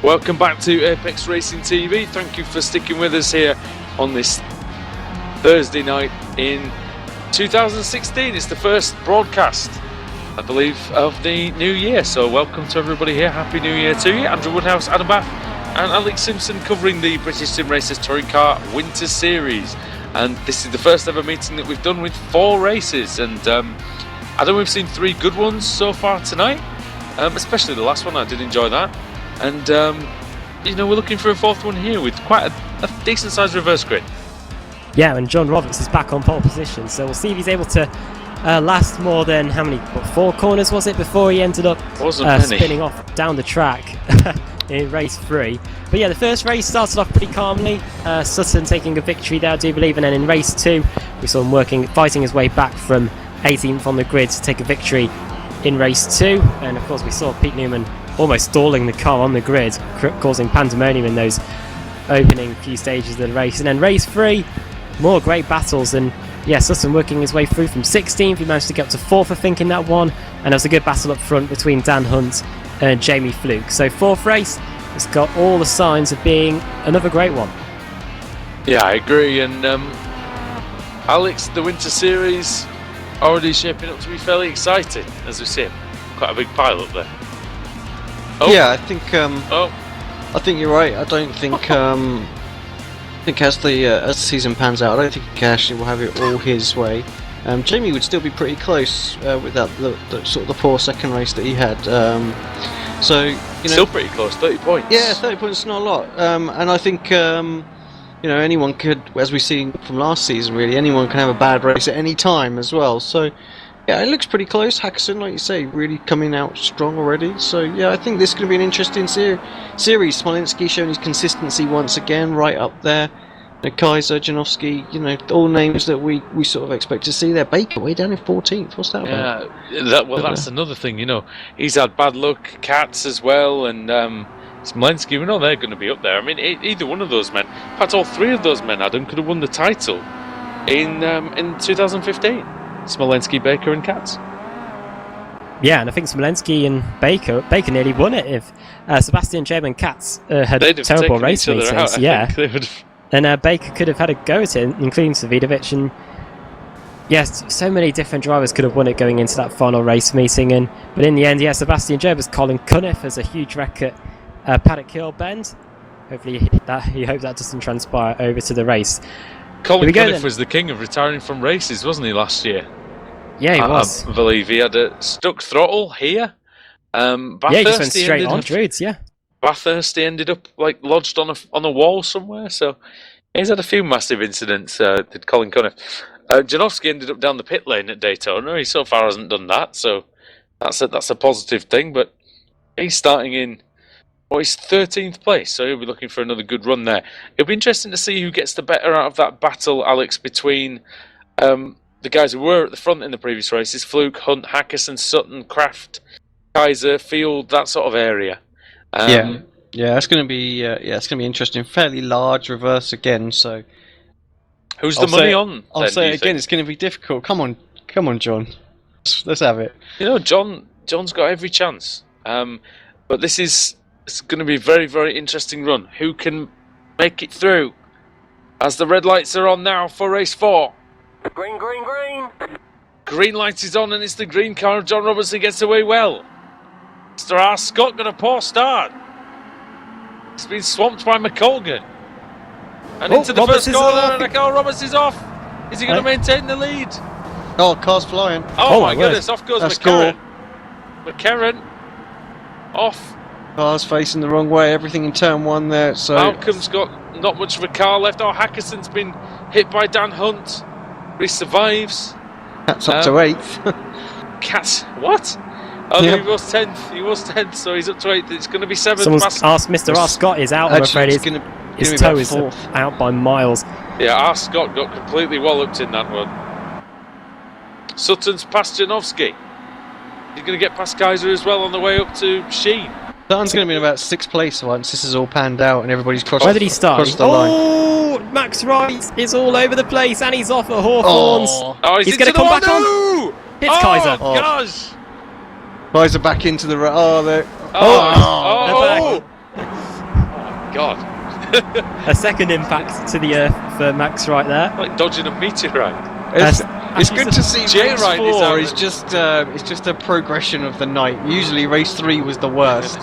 Welcome back to Apex Racing TV. Thank you for sticking with us here on this Thursday night in 2016. It's the first broadcast, I believe, of the new year. So welcome to everybody here. Happy New Year to you. Andrew Woodhouse, Adam Bath and Alex Simpson covering the British Sim Racers Touring Car Winter Series. And this is the first ever meeting that we've done with 4 races. And Adam, we've seen 3 good ones so far tonight, especially the last one. I did enjoy that. And, we're looking for a 4th one here with quite a decent sized reverse grid. Yeah, and John Roberts is back on pole position, so we'll see if he's able to last more than, 4 corners was it, before he ended up spinning off down the track in race 3. But yeah, the first race started off pretty calmly. Sutton taking a victory there, I do believe, and then in race 2, we saw him fighting his way back from 18th on the grid to take a victory in race 2. And of course, we saw Pete Newman almost stalling the car on the grid, causing pandemonium in those opening few stages of the race. And then race 3, more great battles, and yeah, Sutton working his way through from 16th. He managed to get up to 4th, I think, in that one, and there was a good battle up front between Dan Hunt and Jamie Fluke. So 4th race, it's got all the signs of being another great one. Yeah, I agree. And Alex, the Winter Series already shaping up to be fairly exciting, as we see. Quite a big pile up there. Oh. Yeah, I think you're right. I don't think I think as the season pans out, I don't think Ashley will have it all his way. Jamie would still be pretty close without the sort of the poor second race that he had. Still pretty close, 30 points. Yeah, 30 points is not a lot. And I think anyone could, as we've seen from last season, really anyone can have a bad race at any time as well. So. Yeah, it looks pretty close. Hackerson, like you say, really coming out strong already. So yeah, I think this is going to be an interesting series. Smolinski showing his consistency once again, right up there. Kaiser, Janowski, all names that we sort of expect to see there. Baker way down in 14th. What's that about? Yeah, that's another thing. He's had bad luck. Katz as well, and Smolinski. We know they're going to be up there. I mean, either one of those men, in fact, all 3 of those men, Adam, could have won the title in 2015. Smolinski, Baker and Katz. Yeah, and I think Smolinski and Baker nearly won it if Sebastian Jeb and Katz had terrible race meetings. Yeah, and Baker could have had a go at it, including Savidovic. And yes, so many different drivers could have won it going into that final race meeting. But in the end, yeah, Sebastian Jeb has Colin Cunniff as a huge wreck at Paddock Hill Bend. Hopefully, he hopes that doesn't transpire over to the race. Colin Cunniff was the king of retiring from races, wasn't he, last year? Yeah, he was. I believe he had a stuck throttle here. He just went straight on Druids, yeah. Bathurst, he ended up lodged on a wall somewhere, so he's had a few massive incidents, did Colin Cunniff. Janowski ended up down the pit lane at Daytona. He so far hasn't done that, so that's a positive thing, but he's starting in his 13th place, so he'll be looking for another good run there. It'll be interesting to see who gets the better out of that battle, Alex, between the guys who were at the front in the previous races: Fluke, Hunt, Hackerson, Sutton, Kraft, Kaiser, Field, that sort of area. Yeah, it's going to be it's going to be interesting. Fairly large reverse again. So who's the money on? I'll say it again. It's going to be difficult. Come on, John. Let's have it. John's got every chance. But it's going to be a very, very interesting run. Who can make it through? As the red lights are on now for race 4. Green. Green light is on, and it's the green car of John Robertson gets away well. Mr. R. Scott got a poor start. He's been swamped by McColgan. And into the Roberts first corner, and Carl Roberts is off. Is he going to maintain the lead? Oh, car's flying. Oh my goodness, off goes That's McCarran. McCarran off. Car's facing the wrong way, everything in turn 1 there. So Malcolm's got not much of a car left. Oh, Hackerson's been hit by Dan Hunt. He survives. Cat's up to 8th. Cat, what? Oh, Yep. no, he was 10th. He was 10th, so he's up to 8th. It's going to be 7th. Someone's asked Mr. R. Scott is out, I'm afraid. His toe is out by miles. Yeah, R. Scott got completely walloped in that one. Sutton's past Janowski. He's going to get past Kaiser as well on the way up to Sheen. Sutton's going to be in about 6th place once this is all panned out and everybody's crossed. Where did he start? The line. Max Wright is all over the place, and he's off at Hawthorns. Oh, he's going to come back on. It's Kaiser. Oh, gosh. Kaiser back into the... Oh! God. A second impact to the earth for Max right there. Like dodging a meteorite. It's good to see race J-Ride is 4 out. is just a progression of the night. Usually race 3 was the worst.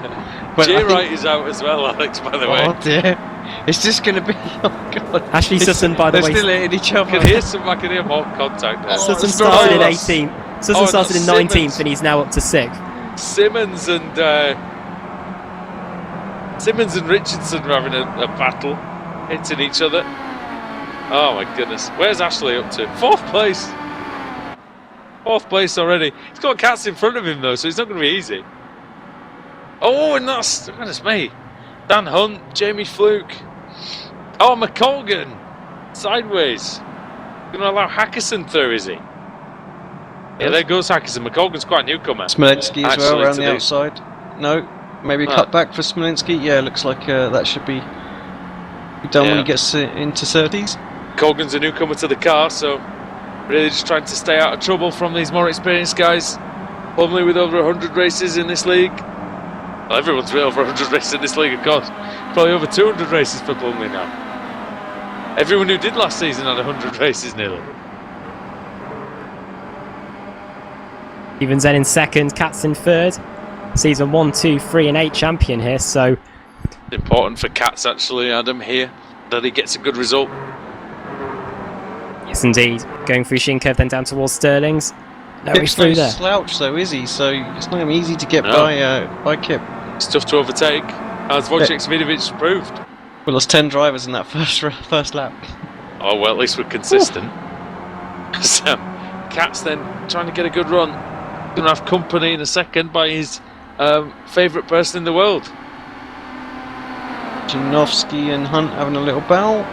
But J-Ride is out as well, Alex, by the way. oh dear. It's just going to be, oh god. Ashley Sutton, by the They're way, still hitting each other. I can hear more contact there. Sutton it's started in not 18th. Sutton started in 19th, and he's now up to 6th. Simmons and Richardson are having a battle, hitting each other. Oh my goodness. Where's Ashley up to? 4th place. 4th place already. He's got Cats in front of him though, so it's not going to be easy. Oh, and that's, goodness me. Dan Hunt, Jamie Fluke. Oh, McColgan. Sideways. Going to allow Hackerson through, is he? Yeah, there goes Hackerson. McColgan's quite a newcomer. Smolenski as well Actually, around the outside. No, maybe cut back for Smolenski. Yeah, looks like that should be done when he gets into 30s. Colgan's a newcomer to the car, so really just trying to stay out of trouble from these more experienced guys. Plumley with over 100 races in this league. Well, everyone's with over 100 races in this league, of course. Probably over 200 races for Plumley now. Everyone who did last season had 100 races nearly. Stevens then in 2nd, Cats in 3rd. Season 1, 2, 3 and 8 champion here, so... Important for Cats actually, Adam, here, that he gets a good result. Yes, indeed. Going through Shinko, then down towards Sterling's. No, he's through there. Slouch though, is he? So it's not going to be easy to get by Kip. It's tough to overtake, as Wojciech Svidovic proved. We lost 10 drivers in that first lap. Oh, well, at least we're consistent. So, Cats then trying to get a good run. Going to have company in a second by his favourite person in the world. Janowski and Hunt having a little battle.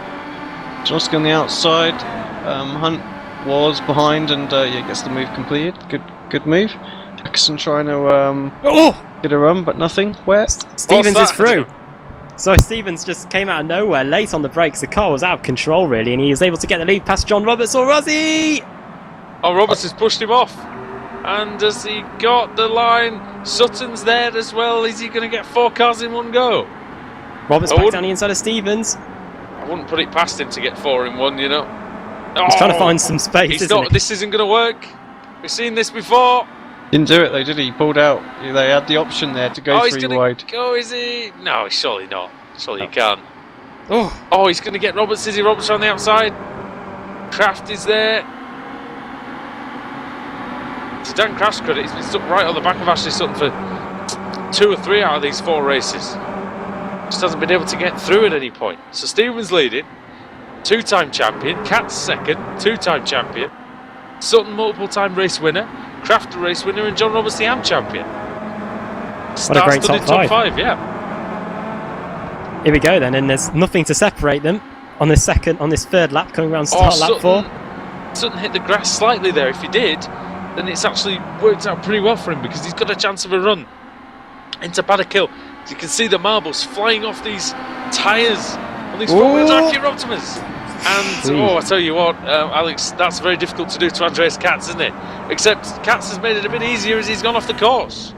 Janowski on the outside. Hunt was behind and gets the move completed. Good move. Jackson trying to get a run, but nothing. Where? Stevens is through. So Stevens just came out of nowhere, late on the brakes. The car was out of control, really, and he was able to get the lead past John Roberts or Rossi. Oh, Roberts has pushed him off. And has he got the line? Sutton's there as well. Is he going to get 4 cars in one go? Roberts back down the inside of Stevens. I wouldn't put it past him to get 4 in one, you know. He's trying to find some space, isn't he? This isn't going to work. We've seen this before. Didn't do it though, did he? He pulled out. They had the option there to go 3 wide. Go, is he? No, surely not. Surely he can't. Oh, he's going to get Roberts. Is he? Roberts on the outside. Kraft is there. To Dan Kraft's credit, he's been stuck right on the back of Ashley Sutton for 2 or 3 out of these 4 races. Just hasn't been able to get through at any point. So Stevens leading, 2-time champion. Katz second, 2-time champion. Sutton multiple-time race winner. Kraft a race winner, and John Roberts the AM champion. What a great top 5, yeah. Here we go then, and there's nothing to separate them on this 3rd lap, coming around start lap 4. Sutton hit the grass slightly there. If he did, then it's actually worked out pretty well for him because he's got a chance of a run into Paddock. You can see the marbles flying off these tyres on these four-wheel drive Kia Optimas. And, I tell you what, Alex, that's very difficult to do to Andreas Katz, isn't it? Except Katz has made it a bit easier as he's gone off the course.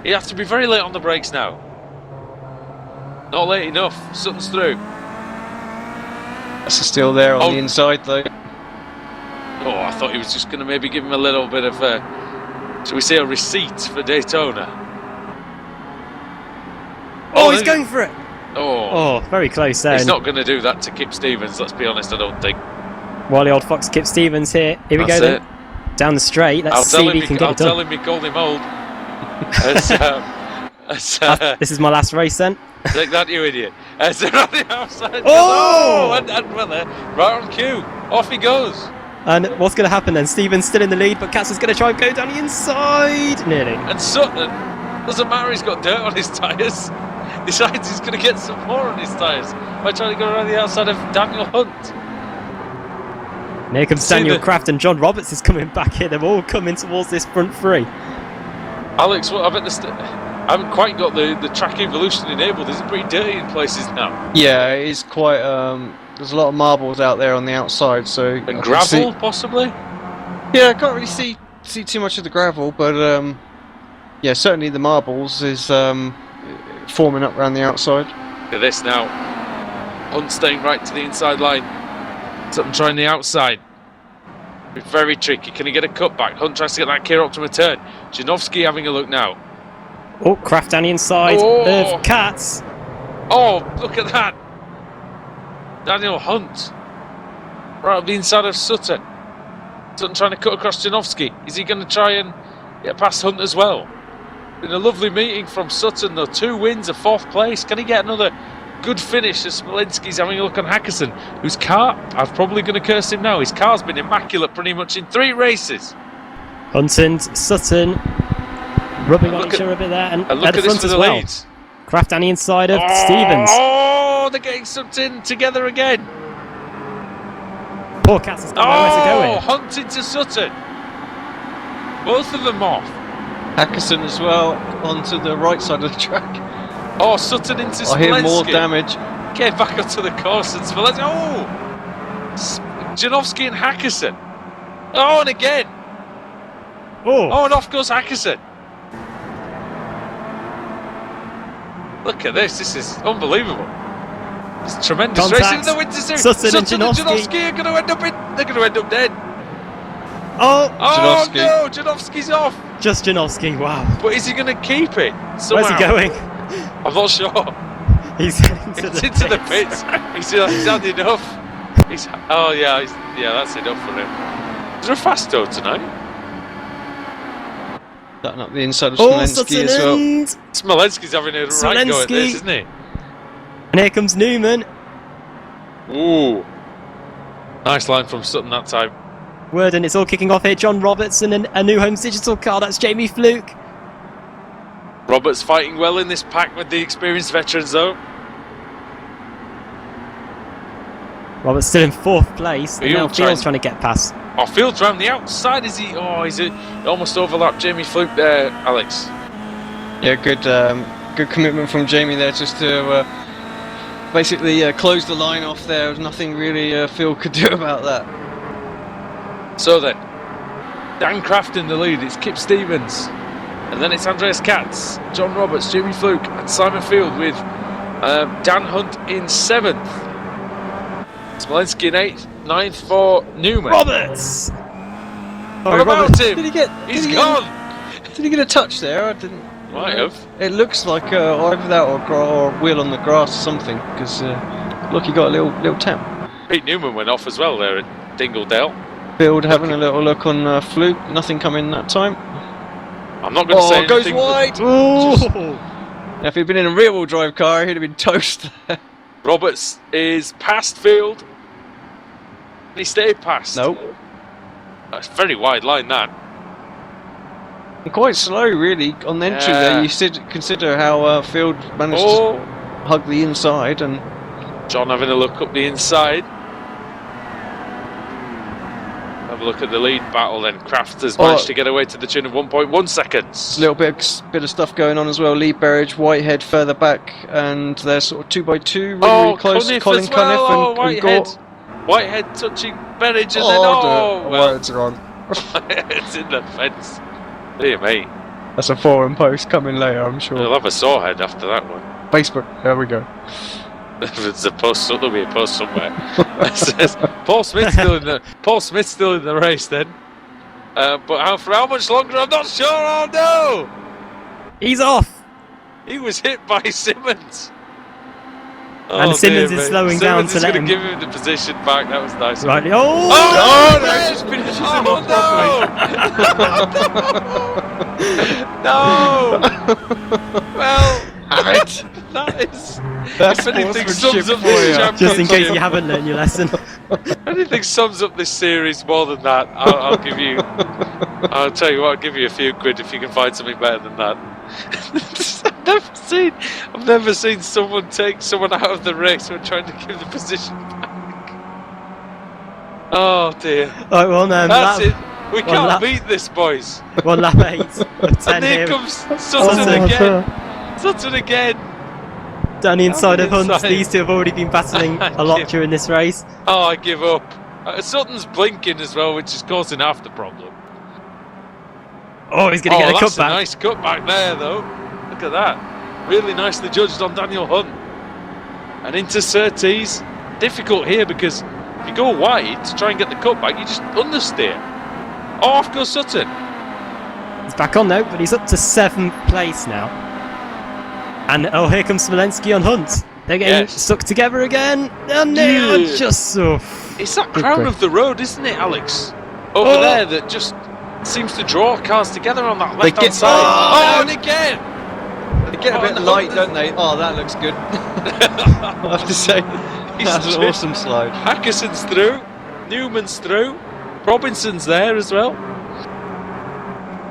He has to be very late on the brakes now. Not late enough. Sutton's through. That's still there on the inside, though. Oh, I thought he was just going to maybe give him a little bit of, shall we say, a receipt for Daytona. Oh, he's going for it. Oh, very close there. He's not going to do that to Kip Stevens, let's be honest, I don't think. Wily Old Fox, Kip Stevens here. Here we go then. Down the straight. Let's see if he can get it done. I'll tell him he called him old. This is my last race then. Take that, you idiot. As they're on the outside. And well, right on cue. Off he goes. And what's going to happen then? Stevens still in the lead, but Katz is going to try and go down the inside. Nearly. And Sutton, doesn't matter, he's got dirt on his tyres. Decides he's going to get some more on his tyres by trying to go around the outside of Daniel Hunt. And here comes Daniel Kraft, and John Roberts is coming back here. They're all coming towards this front three. Alex, I bet I haven't quite got the track evolution enabled. Is it pretty dirty in places now? Yeah, it is quite. There's a lot of marbles out there on the outside, so. And gravel, possibly? Yeah, I can't really see too much of the gravel, but yeah, certainly the marbles is forming up around the outside. Look at this now. Hunt staying right to the inside line. Sutton trying the outside. Very tricky. Can he get a cutback? Hunt tries to get that Kia Optima turn. Janowski having a look now. Oh, Kraft down the inside of Katz. Oh, look at that. Daniel Hunt. Right up the inside of Sutton. Sutton trying to cut across Janowski. Is he going to try and get past Hunt as well? Been a lovely meeting from Sutton though. 2 wins, a 4th place. Can he get another good finish as Smolenski's having a look on Hackerson, whose car, I'm probably going to curse him now, his car's been immaculate pretty much in 3 races. Hunt and Sutton rubbing on each other a bit there, and look at the at this front for as the well. leads. Kraft down the inside of Stevens. Oh, they're getting sucked in together again. Poor Katz has got nowhere to go in. Hunt into Sutton. Both of them off. Hackerson as well onto the right side of the track. Oh, Sutton into Smolenski. I hear more damage. Get back onto the course and Smolenski. Oh! Janowski and Hackerson. Oh, and again. Oh, and off goes Hackerson. Look at this. This is unbelievable. It's tremendous racing in the Winter Series. Sutton and Janowski are going to end up they're going to end up dead. Oh, Janowski. No, Janowski's off. Just Janowski, wow. But is he going to keep it somehow? Where's he going? I'm not sure. He's into the pits. He's had enough. That's enough for him. Is there a fast tow tonight? Starting up the inside of Smolenski as well. Smolenski's having a right go at this, isn't he? And here comes Newman. Ooh. Nice line from Sutton that time. Word, and it's all kicking off here. John Robertson and a New Homes Digital car. That's Jamie Fluke. Roberts fighting well in this pack with the experienced veterans though. Roberts still in 4th place. And now Field's trying to get past. Oh, Field's round the outside, is he? Oh, he almost overlapped Jamie Fluke there, Alex. Yeah, good commitment from Jamie there, just to basically close the line off there. There's nothing really Field could do about that. So then, Dan Kraft in the lead, it's Kip Stevens. And then it's Andreas Katz, John Roberts, Jamie Fluke and Simon Field with Dan Hunt in 7th. Smolenski in 8th, 9th for Newman. Roberts! What about him? He's gone! Did he get a touch there? I didn't. Might have. It looks like either that or a wheel on the grass or something, because look, he got a little tap. Pete Newman went off as well there at Dingledale. Field having a little look on Fluke, nothing coming that time. I'm not going to say anything. It goes wide! Now, if he'd been in a rear-wheel drive car, he'd have been toast. Roberts is past Field. And he stayed past. Nope. That's a very wide line, that. And quite slow, really, on the entry there. You consider how Field managed to hug the inside. And John having a look up the inside. Have a look at the lead battle then. Kraft has managed to get away to the tune of 1.1 seconds. A little bit of stuff going on as well. Lee Berridge, Whitehead further back, and they're sort of 2x2, really close. Colin Cunniff and Gort. Whitehead touching Berridge and Whitehead's gone. It's in the fence. Dear me. That's a forum post coming later, I'm sure. He'll have a sore head after that one. Facebook, there we go. There's a post, there'll be a post somewhere. It says Paul Smith's still in the race then. But for how much longer? I'm not sure. Oh no! He's off. He was hit by Simmons. And Simmons is slowing down to let him give him the position back. That was nice. Right. No, just finishes him off no! Well, if anything sums up this championship, just in case you haven't learned your lesson. Anything sums up this series more than that, I'll give you. I'll tell you what, I'll give you a few quid if you can find something better than that. I've never seen someone take someone out of the race when trying to give the position back. Oh dear. Right, well, that's it. We can't beat this, boys. 1 lap 8 of 10 and here comes Sutton again. Sutton again. Down the inside of Hunt. These two have already been battling a lot during this race. Oh, I give up. Sutton's blinking as well, which is causing half the problem. Oh, he's going to get a cutback. A nice cutback there, though. Look at that. Really nicely judged on Daniel Hunt. and into Surtees. Difficult here because if you go wide to try and get the cutback, you just understeer. Oh, off goes Sutton. He's back on though, but he's up to 7th place now. And oh, here comes Smolenski on Hunt. They're getting stuck together again. And they are just so... It's that crown of the road, isn't it, Alex? Over there that just seems to draw cars together on that left-hand side. And again! They get a bit light, don't they? Oh, that looks good. I have to say, that's an awesome slide. Hackerson's through, Newman's through, Robinson's there as well.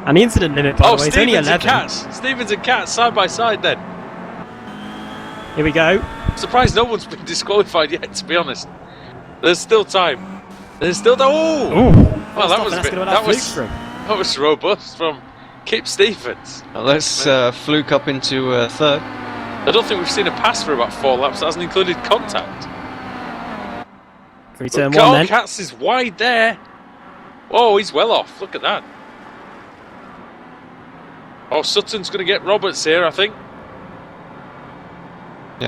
And the incident limit, by the way, is only 11. Stevens and Katz side by side then. Here we go. I'm surprised no one's been disqualified yet, to be honest. There's still time. There's still time. Oh! Well, that was robust from Kip Stevens. Now let's fluke up into third. I don't think we've seen a pass for about 4 laps. That hasn't included contact. Free turn 1 then. Katz is wide there. Oh, he's well off. Look at that. Oh, Sutton's going to get Roberts here, I think. Yeah,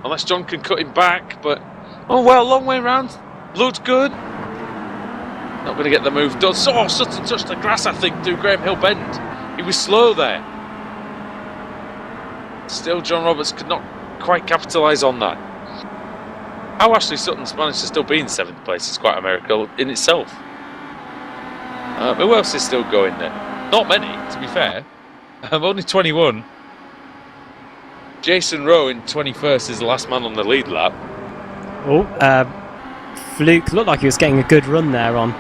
unless John can cut him back, but... Oh, well, long way round. Looked good. Not going to get the move done. Oh, Sutton touched the grass, I think, through Graham Hill Bend. He was slow there. Still, John Roberts could not quite capitalise on that. How Ashley Sutton's managed to still be in 7th place is quite a miracle in itself. Who else is still going there? Not many, to be fair. Only 21. Jason Rowe in 21st is the last man on the lead lap. Oh, Fluke looked like he was getting a good run there on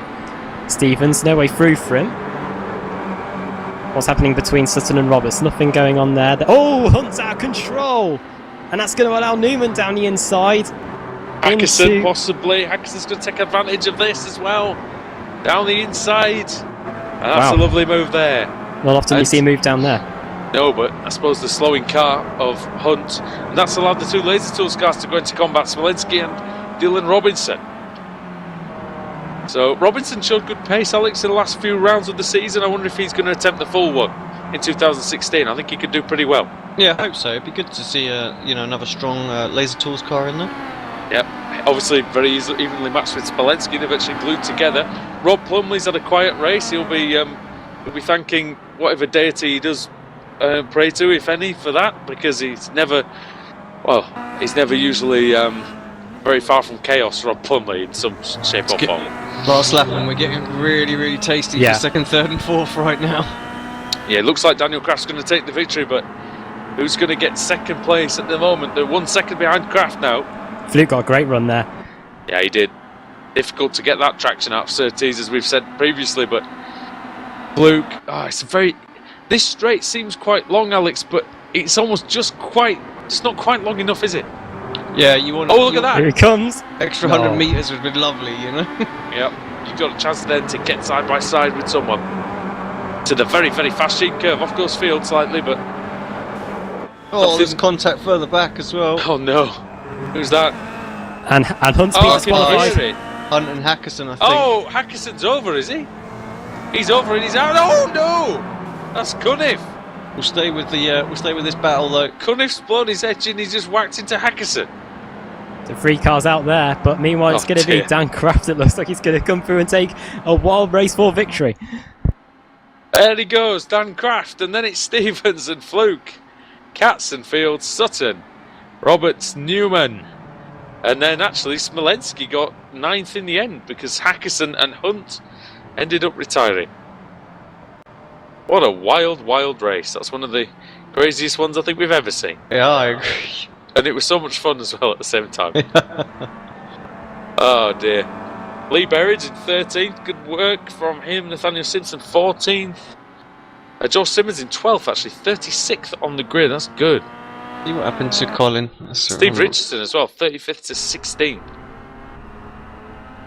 Stevens. No way through for him. What's happening between Sutton and Roberts? Nothing going on there. Oh, Hunt's out of control! And that's going to allow Newman down the inside. Hackerson, possibly. Hackerson's going to take advantage of this as well. Down the inside. And that's a lovely move there. Not often you see a move down there. No, but I suppose the slowing car of Hunt, and that's allowed the 2 Laser Tools cars to go into combat, Smolenski and Dylan Robinson. So Robinson showed good pace, Alex, in the last few rounds of the season. I wonder if he's going to attempt the full one in 2016. I think he could do pretty well. Yeah, I hope so. It'd be good to see another strong Laser Tools car in there. Yep, obviously very evenly matched with Smolenski. They've actually glued together. Rob Plumley's had a quiet race. He'll be thanking whatever deity he does pray to, if any, for that, because he's never usually very far from chaos. Rob Plumley in some shape or form. Last lap, and we're getting really, really tasty for 2nd, 3rd, and 4th right now. Yeah, it looks like Daniel Kraft's going to take the victory, but who's going to get 2nd place at the moment? They're 1 second behind Kraft now. Fluke got a great run there. Yeah, he did. Difficult to get that traction out of Surtees, as we've said previously, but Fluke, this straight seems quite long, Alex, but it's almost just not quite long enough, is it? Yeah, you want. Oh, look at that! Here he comes. Extra 100 metres would be lovely, you know. Yep, you've got a chance then to get side by side with someone to the very, very fast sheep curve. Off goes Field slightly, but there's contact further back as well. Oh no, who's that? And Hunt's been disqualified. Hunt and Hackerson, I think. Oh, Hackerson's over, is he? He's over and he's out. Oh no, that's Cunniff. We'll stay with this battle though. Cunniff's blown his edge and he's just whacked into Hackerson. So 3 cars out there, but meanwhile it's going to be Dan Kraft. It looks like he's going to come through and take a wild race for victory. There he goes, Dan Kraft, and then it's Stevens and Fluke, Katz and Field, Sutton, Roberts, Newman, and then actually Smolenski got 9th in the end because Hackerson and Hunt ended up retiring. What a wild, wild race. That's one of the craziest ones I think we've ever seen. Yeah, I agree. And it was so much fun as well at the same time. Oh dear. Lee Berridge in 13th. Good work from him. Nathaniel Simpson 14th. Josh Simmons in 12th actually. 36th on the grid. That's good. See what happened to Colin. Steve Richardson as well. 35th to 16th.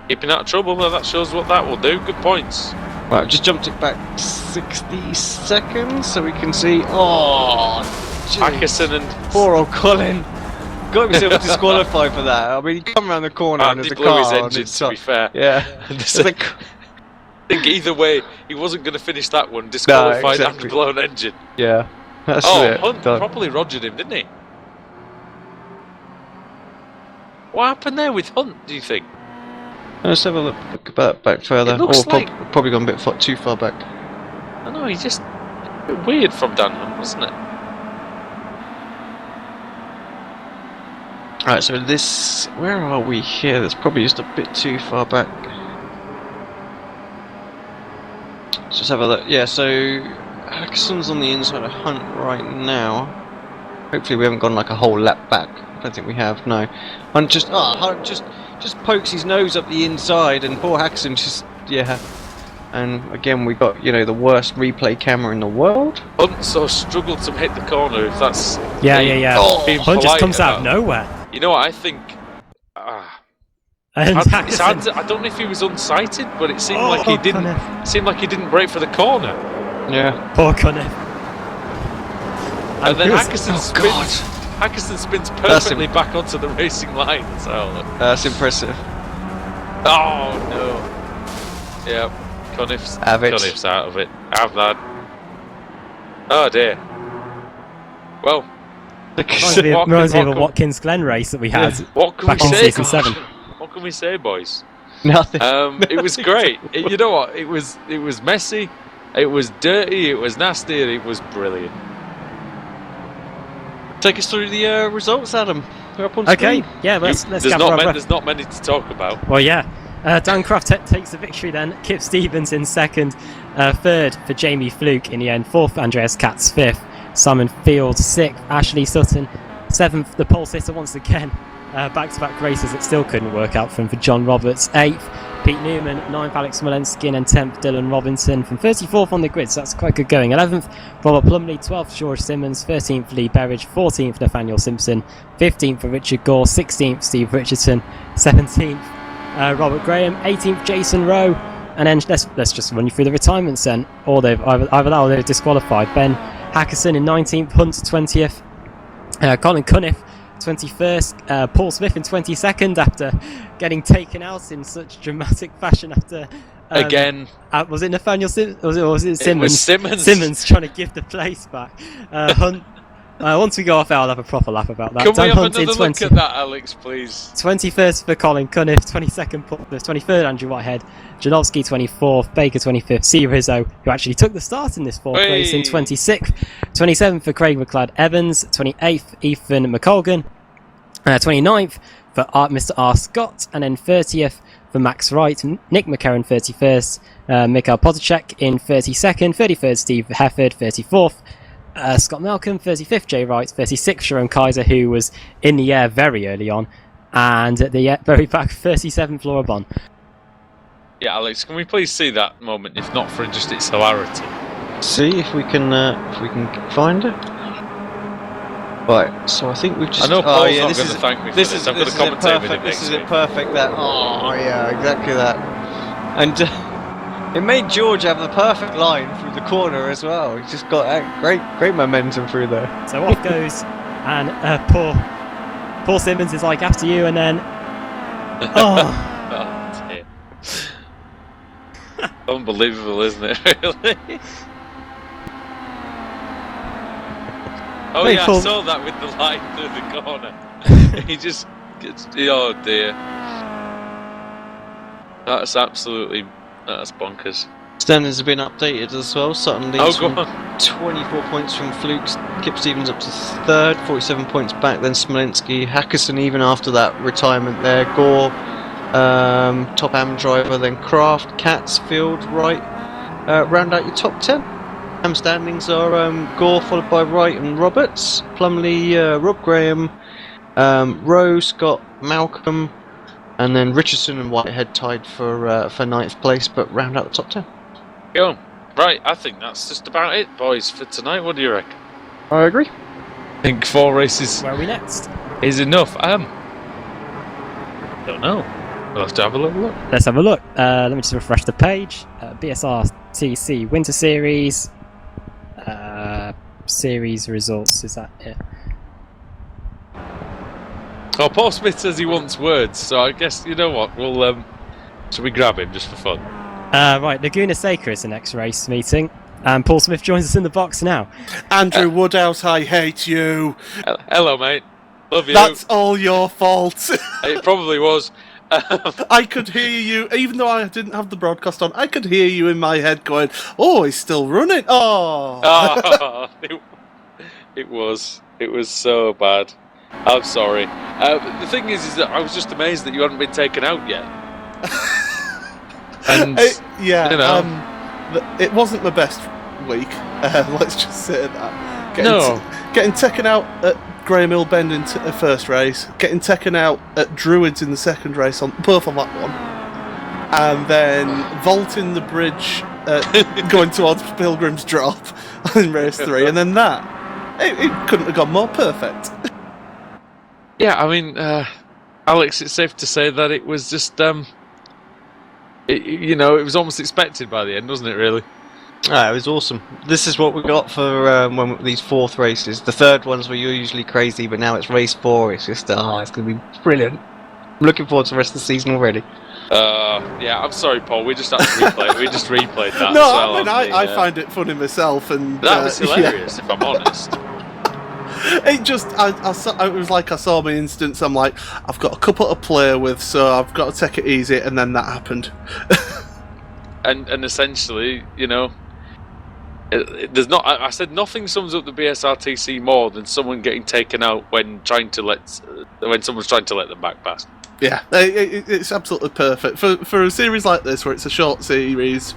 Keeping out of trouble. Well, that shows what that will do. Good points. Right, I've just jumped it back 60 seconds so we can see. Oh, Hackerson and poor old Colin. Got himself disqualified for that. I mean, he come around the corner and there's a car his engine, to be fair. Yeah. I think either way, he wasn't going to finish that one disqualified and blown engine. Yeah. That's Hunt properly rogered him, didn't he? What happened there with Hunt, do you think? Let's have a look back further. It looks or like... probably gone a bit too far back. I know, he's just... a bit weird from Dan Hunt, wasn't it? Alright, so this... Where are we here? That's probably just a bit too far back. Let's just have a look. Yeah, so... Hackson's on the inside of Hunt right now. Hopefully we haven't gone like a whole lap back. I don't think we have, no. Hunt just pokes his nose up the inside, and poor Hackson just... Yeah. And again, we got, you know, the worst replay camera in the world. Hunt so struggled to hit the corner, if that's... Yeah. being Hunt just polite comes out of about- nowhere. You know what, I think... And it's Hackson... hard to, I don't know if he was unsighted, but it seemed like he didn't. Connor. Seemed like he didn't break for the corner. Yeah. Poor Connor. And then feels- Hackerson spins perfectly back onto the racing line. So That's impressive. oh no. Yeah, Conniff's Have it. Conniff's out of it. Have that. Oh dear. Well, Reminds me of a Watkins Glen race that we had what can back we in say? season 7. What can we say, boys? Nothing. It was great. You know what? It was messy. It was dirty. It was nasty. And it was brilliant. Take us through the results, Adam. We're up on Okay, screen. yeah, let's There's gather not our many, breath. there's not many to talk about. Well, yeah. Dan Croft takes the victory then. Kip Stevens in second. Third for Jamie Fluke in the end. Fourth, Andreas Katz. Fifth, Simon Field. Sixth, Ashley Sutton. Seventh, the pole sitter once again. Back-to-back races it still couldn't work out for John Roberts. Eighth, Pete Newman. Ninth, Alex Smolensky. And 10th, Dylan Robinson from 34th on the grid, so that's quite good going. 11th, Robert Plumley. 12th, George Simmons. 13th, Lee Berridge. 14th, Nathaniel Simpson. 15th for Richard Gore. 16th, Steve Richardson. 17th, Robert Graham. 18th, Jason Rowe. And then let's just run you through the retirements then. Or they've either that or they're disqualified. Ben Hackerson in 19th, Hunt 20th. Colin Cunniff 21st, Paul Smith in 22nd after getting taken out in such dramatic fashion after Again. was it Nathaniel Simmons? Was it Simmons? It was Simmons. Simmons trying to give the place back. Hunt. Once we go off, I'll have a proper laugh about that. Can Dan we have Hunt in another look 20 at that, Alex, please? 21st for Colin Cunniff, 22nd Paul Smith, 23rd Andrew Whitehead, Janowski 24th, Baker 25th, C. Rizzo, who actually took the start in this fourth race in 26th, 27th for Craig McLeod Evans, 28th Ethan McColgan, 29th for Mr. R. Scott, and then 30th for Max Wright, Nick McCarran 31st, Mikhail Potacek in 32nd, 33rd Steve Hefford, 34th, Scott Malcolm, 35th Jay Wright, 36th Sharon Kaiser, who was in the air very early on, and at the very back, 37th Laura Bond. Yeah, Alex, can we please see that moment, if not for just its hilarity? See if we can find it. Right, so I think we've just. I know Paul's yeah, not this going is to thank me for this. this. Is I'm going to this is it commentate with perfect. it This next is week. it perfect. That. Oh yeah, exactly that. And it made George have the perfect line through the corner as well. He just got great momentum through there. So off goes, and Paul Simmons is like, after you, and then. Oh! Oh, dear. Unbelievable, isn't it, really? Oh, Hey, yeah, Paul. I saw that with the line through the corner. He just gets. Oh, dear. That's bonkers. Standards have been updated as well. Sutton leads Oh, go from 24 points from Fluke's. Kip Stevens up to third, 47 points back. Then Smolensky, Hackerson even after that retirement there. Gore, top AM driver. Then Kraft, Katz, Field, Wright. Round out your top 10. AM standings are Gore followed by Wright and Roberts. Plumley, Rob Graham, Rowe, Scott, Malcolm. And then Richardson and Whitehead tied for 9th place, but round out the top 10. Go. Right, I think that's just about it, boys, for tonight. What do you reckon? I agree. I think 4 races Where are we next? is enough. Don't know. We'll have to have a little look. Let's have a look. Let me just refresh the page. BSR TC Winter Series. Series results. Is that it? Oh, Paul Smith says he wants words, so I guess, you know what, we'll, should we grab him just for fun? Right, Laguna Seca is the next race meeting. And Paul Smith joins us in the box now. Andrew Woodhouse, I hate you. Hello, mate. Love you. That's all your fault. It probably was. I could hear you, even though I didn't have the broadcast on, I could hear you in my head going, oh, he's still running. Oh. Oh, it was so bad. I'm sorry. The thing is that I was just amazed that you hadn't been taken out yet. And yeah, you know. it wasn't my best week. Let's just say that. Getting taken out at Graham Hill Bend in the first race, getting taken out at Druids in the second race, both on that one, and then vaulting the bridge, going towards Pilgrim's Drop in race 3, and then that. It couldn't have gone more perfect. Yeah, I mean, Alex, it's safe to say that it was just, it was almost expected by the end, wasn't it, really? It was awesome. This is what we got for these fourth races. The third ones were usually crazy, but now it's race 4. It's just, it's going to be brilliant. I'm looking forward to the rest of the season already. Yeah, I'm sorry, Paul. We just had to replay it. We just replayed that. No, as well I mean, I find it funny myself, and that was hilarious, if I'm honest. It just, it was like I saw my instance. I'm like, I've got a couple to play with, so I've got to take it easy, and then that happened. and essentially, there's not. I said nothing sums up the BSRTC more than someone getting taken out when someone's trying to let them back pass. Yeah, it's absolutely perfect for a series like this where it's a short series.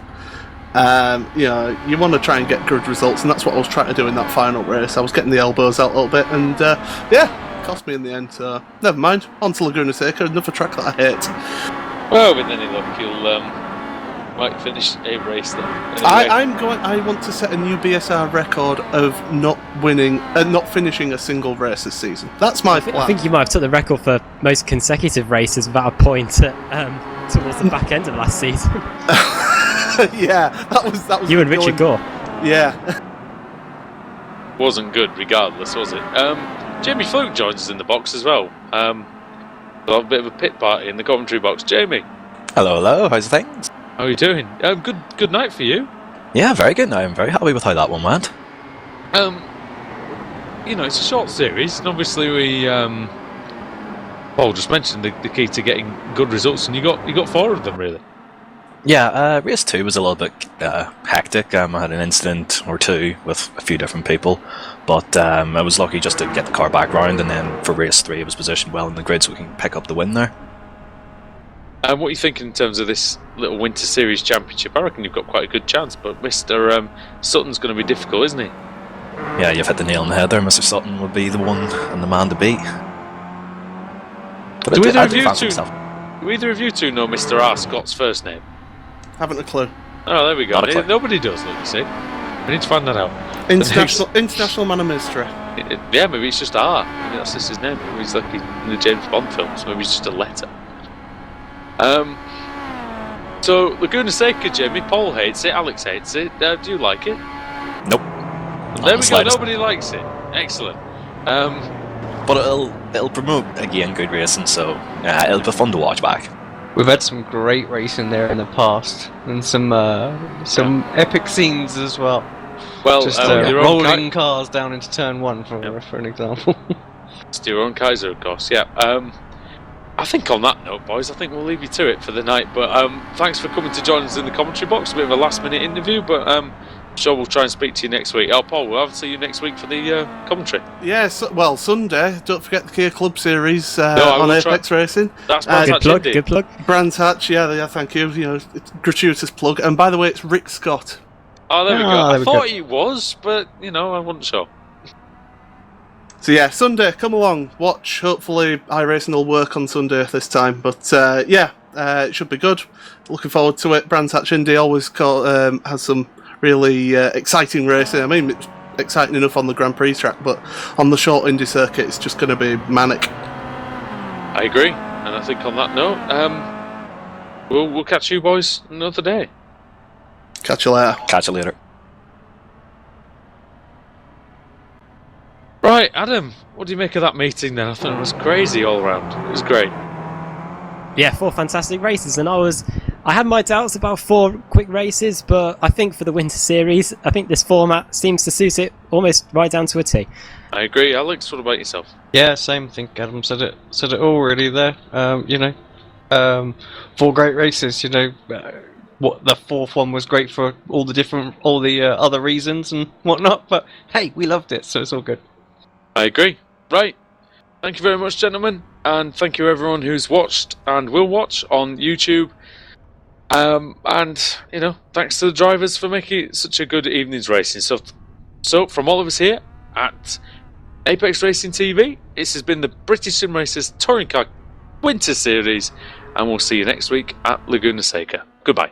You want to try and get good results, and that's what I was trying to do in that final race. I was getting the elbows out a little bit, and it cost me in the end. So never mind. On to Laguna Seca, another track that I hate. Well, with any luck, you'll might finish a race then. Anyway. I want to set a new BSR record of not finishing a single race this season. That's my plan. I think you might have took the record for most consecutive races without a point towards the back end of last season. Yeah, that was you and Richard Gore. Yeah. Wasn't good regardless, was it? Jamie Fluke joins us in the box as well. We'll have a bit of a pit party in the commentary box. Jamie. Hello, how's things? How are you doing? Good night for you. Yeah, very good. I'm very happy with how that one went. It's a short series, and obviously we Paul just mentioned the key to getting good results, and you got 4 of them really. Yeah, race 2 was a little bit hectic. I had an incident or 2 with a few different people, but I was lucky just to get the car back round, and then for race 3 it was positioned well in the grid so we can pick up the win there. What are you thinking in terms of this little Winter Series Championship? I reckon you've got quite a good chance, but Mr. Sutton's going to be difficult, isn't he? Yeah, you've hit the nail on the head there. Mr. Sutton would be the one and the man to beat. But do either of you two know Mr. R. Scott's first name? Haven't a clue. Oh, there we go. Not a clue. Nobody does, look, you see. We need to find that out. International Man of Mystery. Yeah, maybe it's just R. Maybe that's just his name. Maybe he's like in the James Bond films. Maybe it's just a letter. So Laguna Seca, Jamie, Paul hates it, Alex hates it. Do you like it? Nope. There we go. Nobody likes it. Excellent. But it'll promote again good racing, so it'll be fun to watch back. We've had some great racing there in the past, and some epic scenes as well. Well, just rolling cars down into turn 1 for an example. Steer Kaiser, of course. Yeah. I think on that note, boys, I think we'll leave you to it for the night. But thanks for coming to join us in the commentary box. A bit of a last-minute interview, but I'm sure we'll try and speak to you next week. Oh, Paul, we'll have to see you next week for the commentary. Yes, well, Sunday. Don't forget the Kia Club Series on Apex Racing. That's good plug. Brands Hatch, yeah, thank you. It's a gratuitous plug. And by the way, it's Rick Scott. Oh, there we go. I thought he was, but I wasn't sure. So yeah, Sunday, come along, watch. Hopefully iRacing will work on Sunday this time. But it should be good. Looking forward to it. Brands Hatch Indy always has some really exciting racing. I mean, it's exciting enough on the Grand Prix track, but on the short Indy circuit, it's just going to be manic. I agree, and I think on that note, we'll catch you boys another day. Catch you later. Catch you later. Right, Adam, what do you make of that meeting then? I thought it was crazy all round. It was great. Yeah, 4 fantastic races, and I was I had my doubts about 4 quick races, but I think for the Winter Series, I think this format seems to suit it almost right down to a T. I agree. Alex, what about yourself? Yeah, same. I think Adam said it all really there. 4 great races. What the 4th one was great for all the other reasons and whatnot. But hey, we loved it, so it's all good. I agree. Right. Thank you very much, gentlemen, and thank you everyone who's watched and will watch on YouTube. Thanks to the drivers for making it such a good evening's racing. So from all of us here at Apex Racing TV, this has been the British Sim Racers Touring Car Winter Series, and we'll see you next week at Laguna Seca. Goodbye.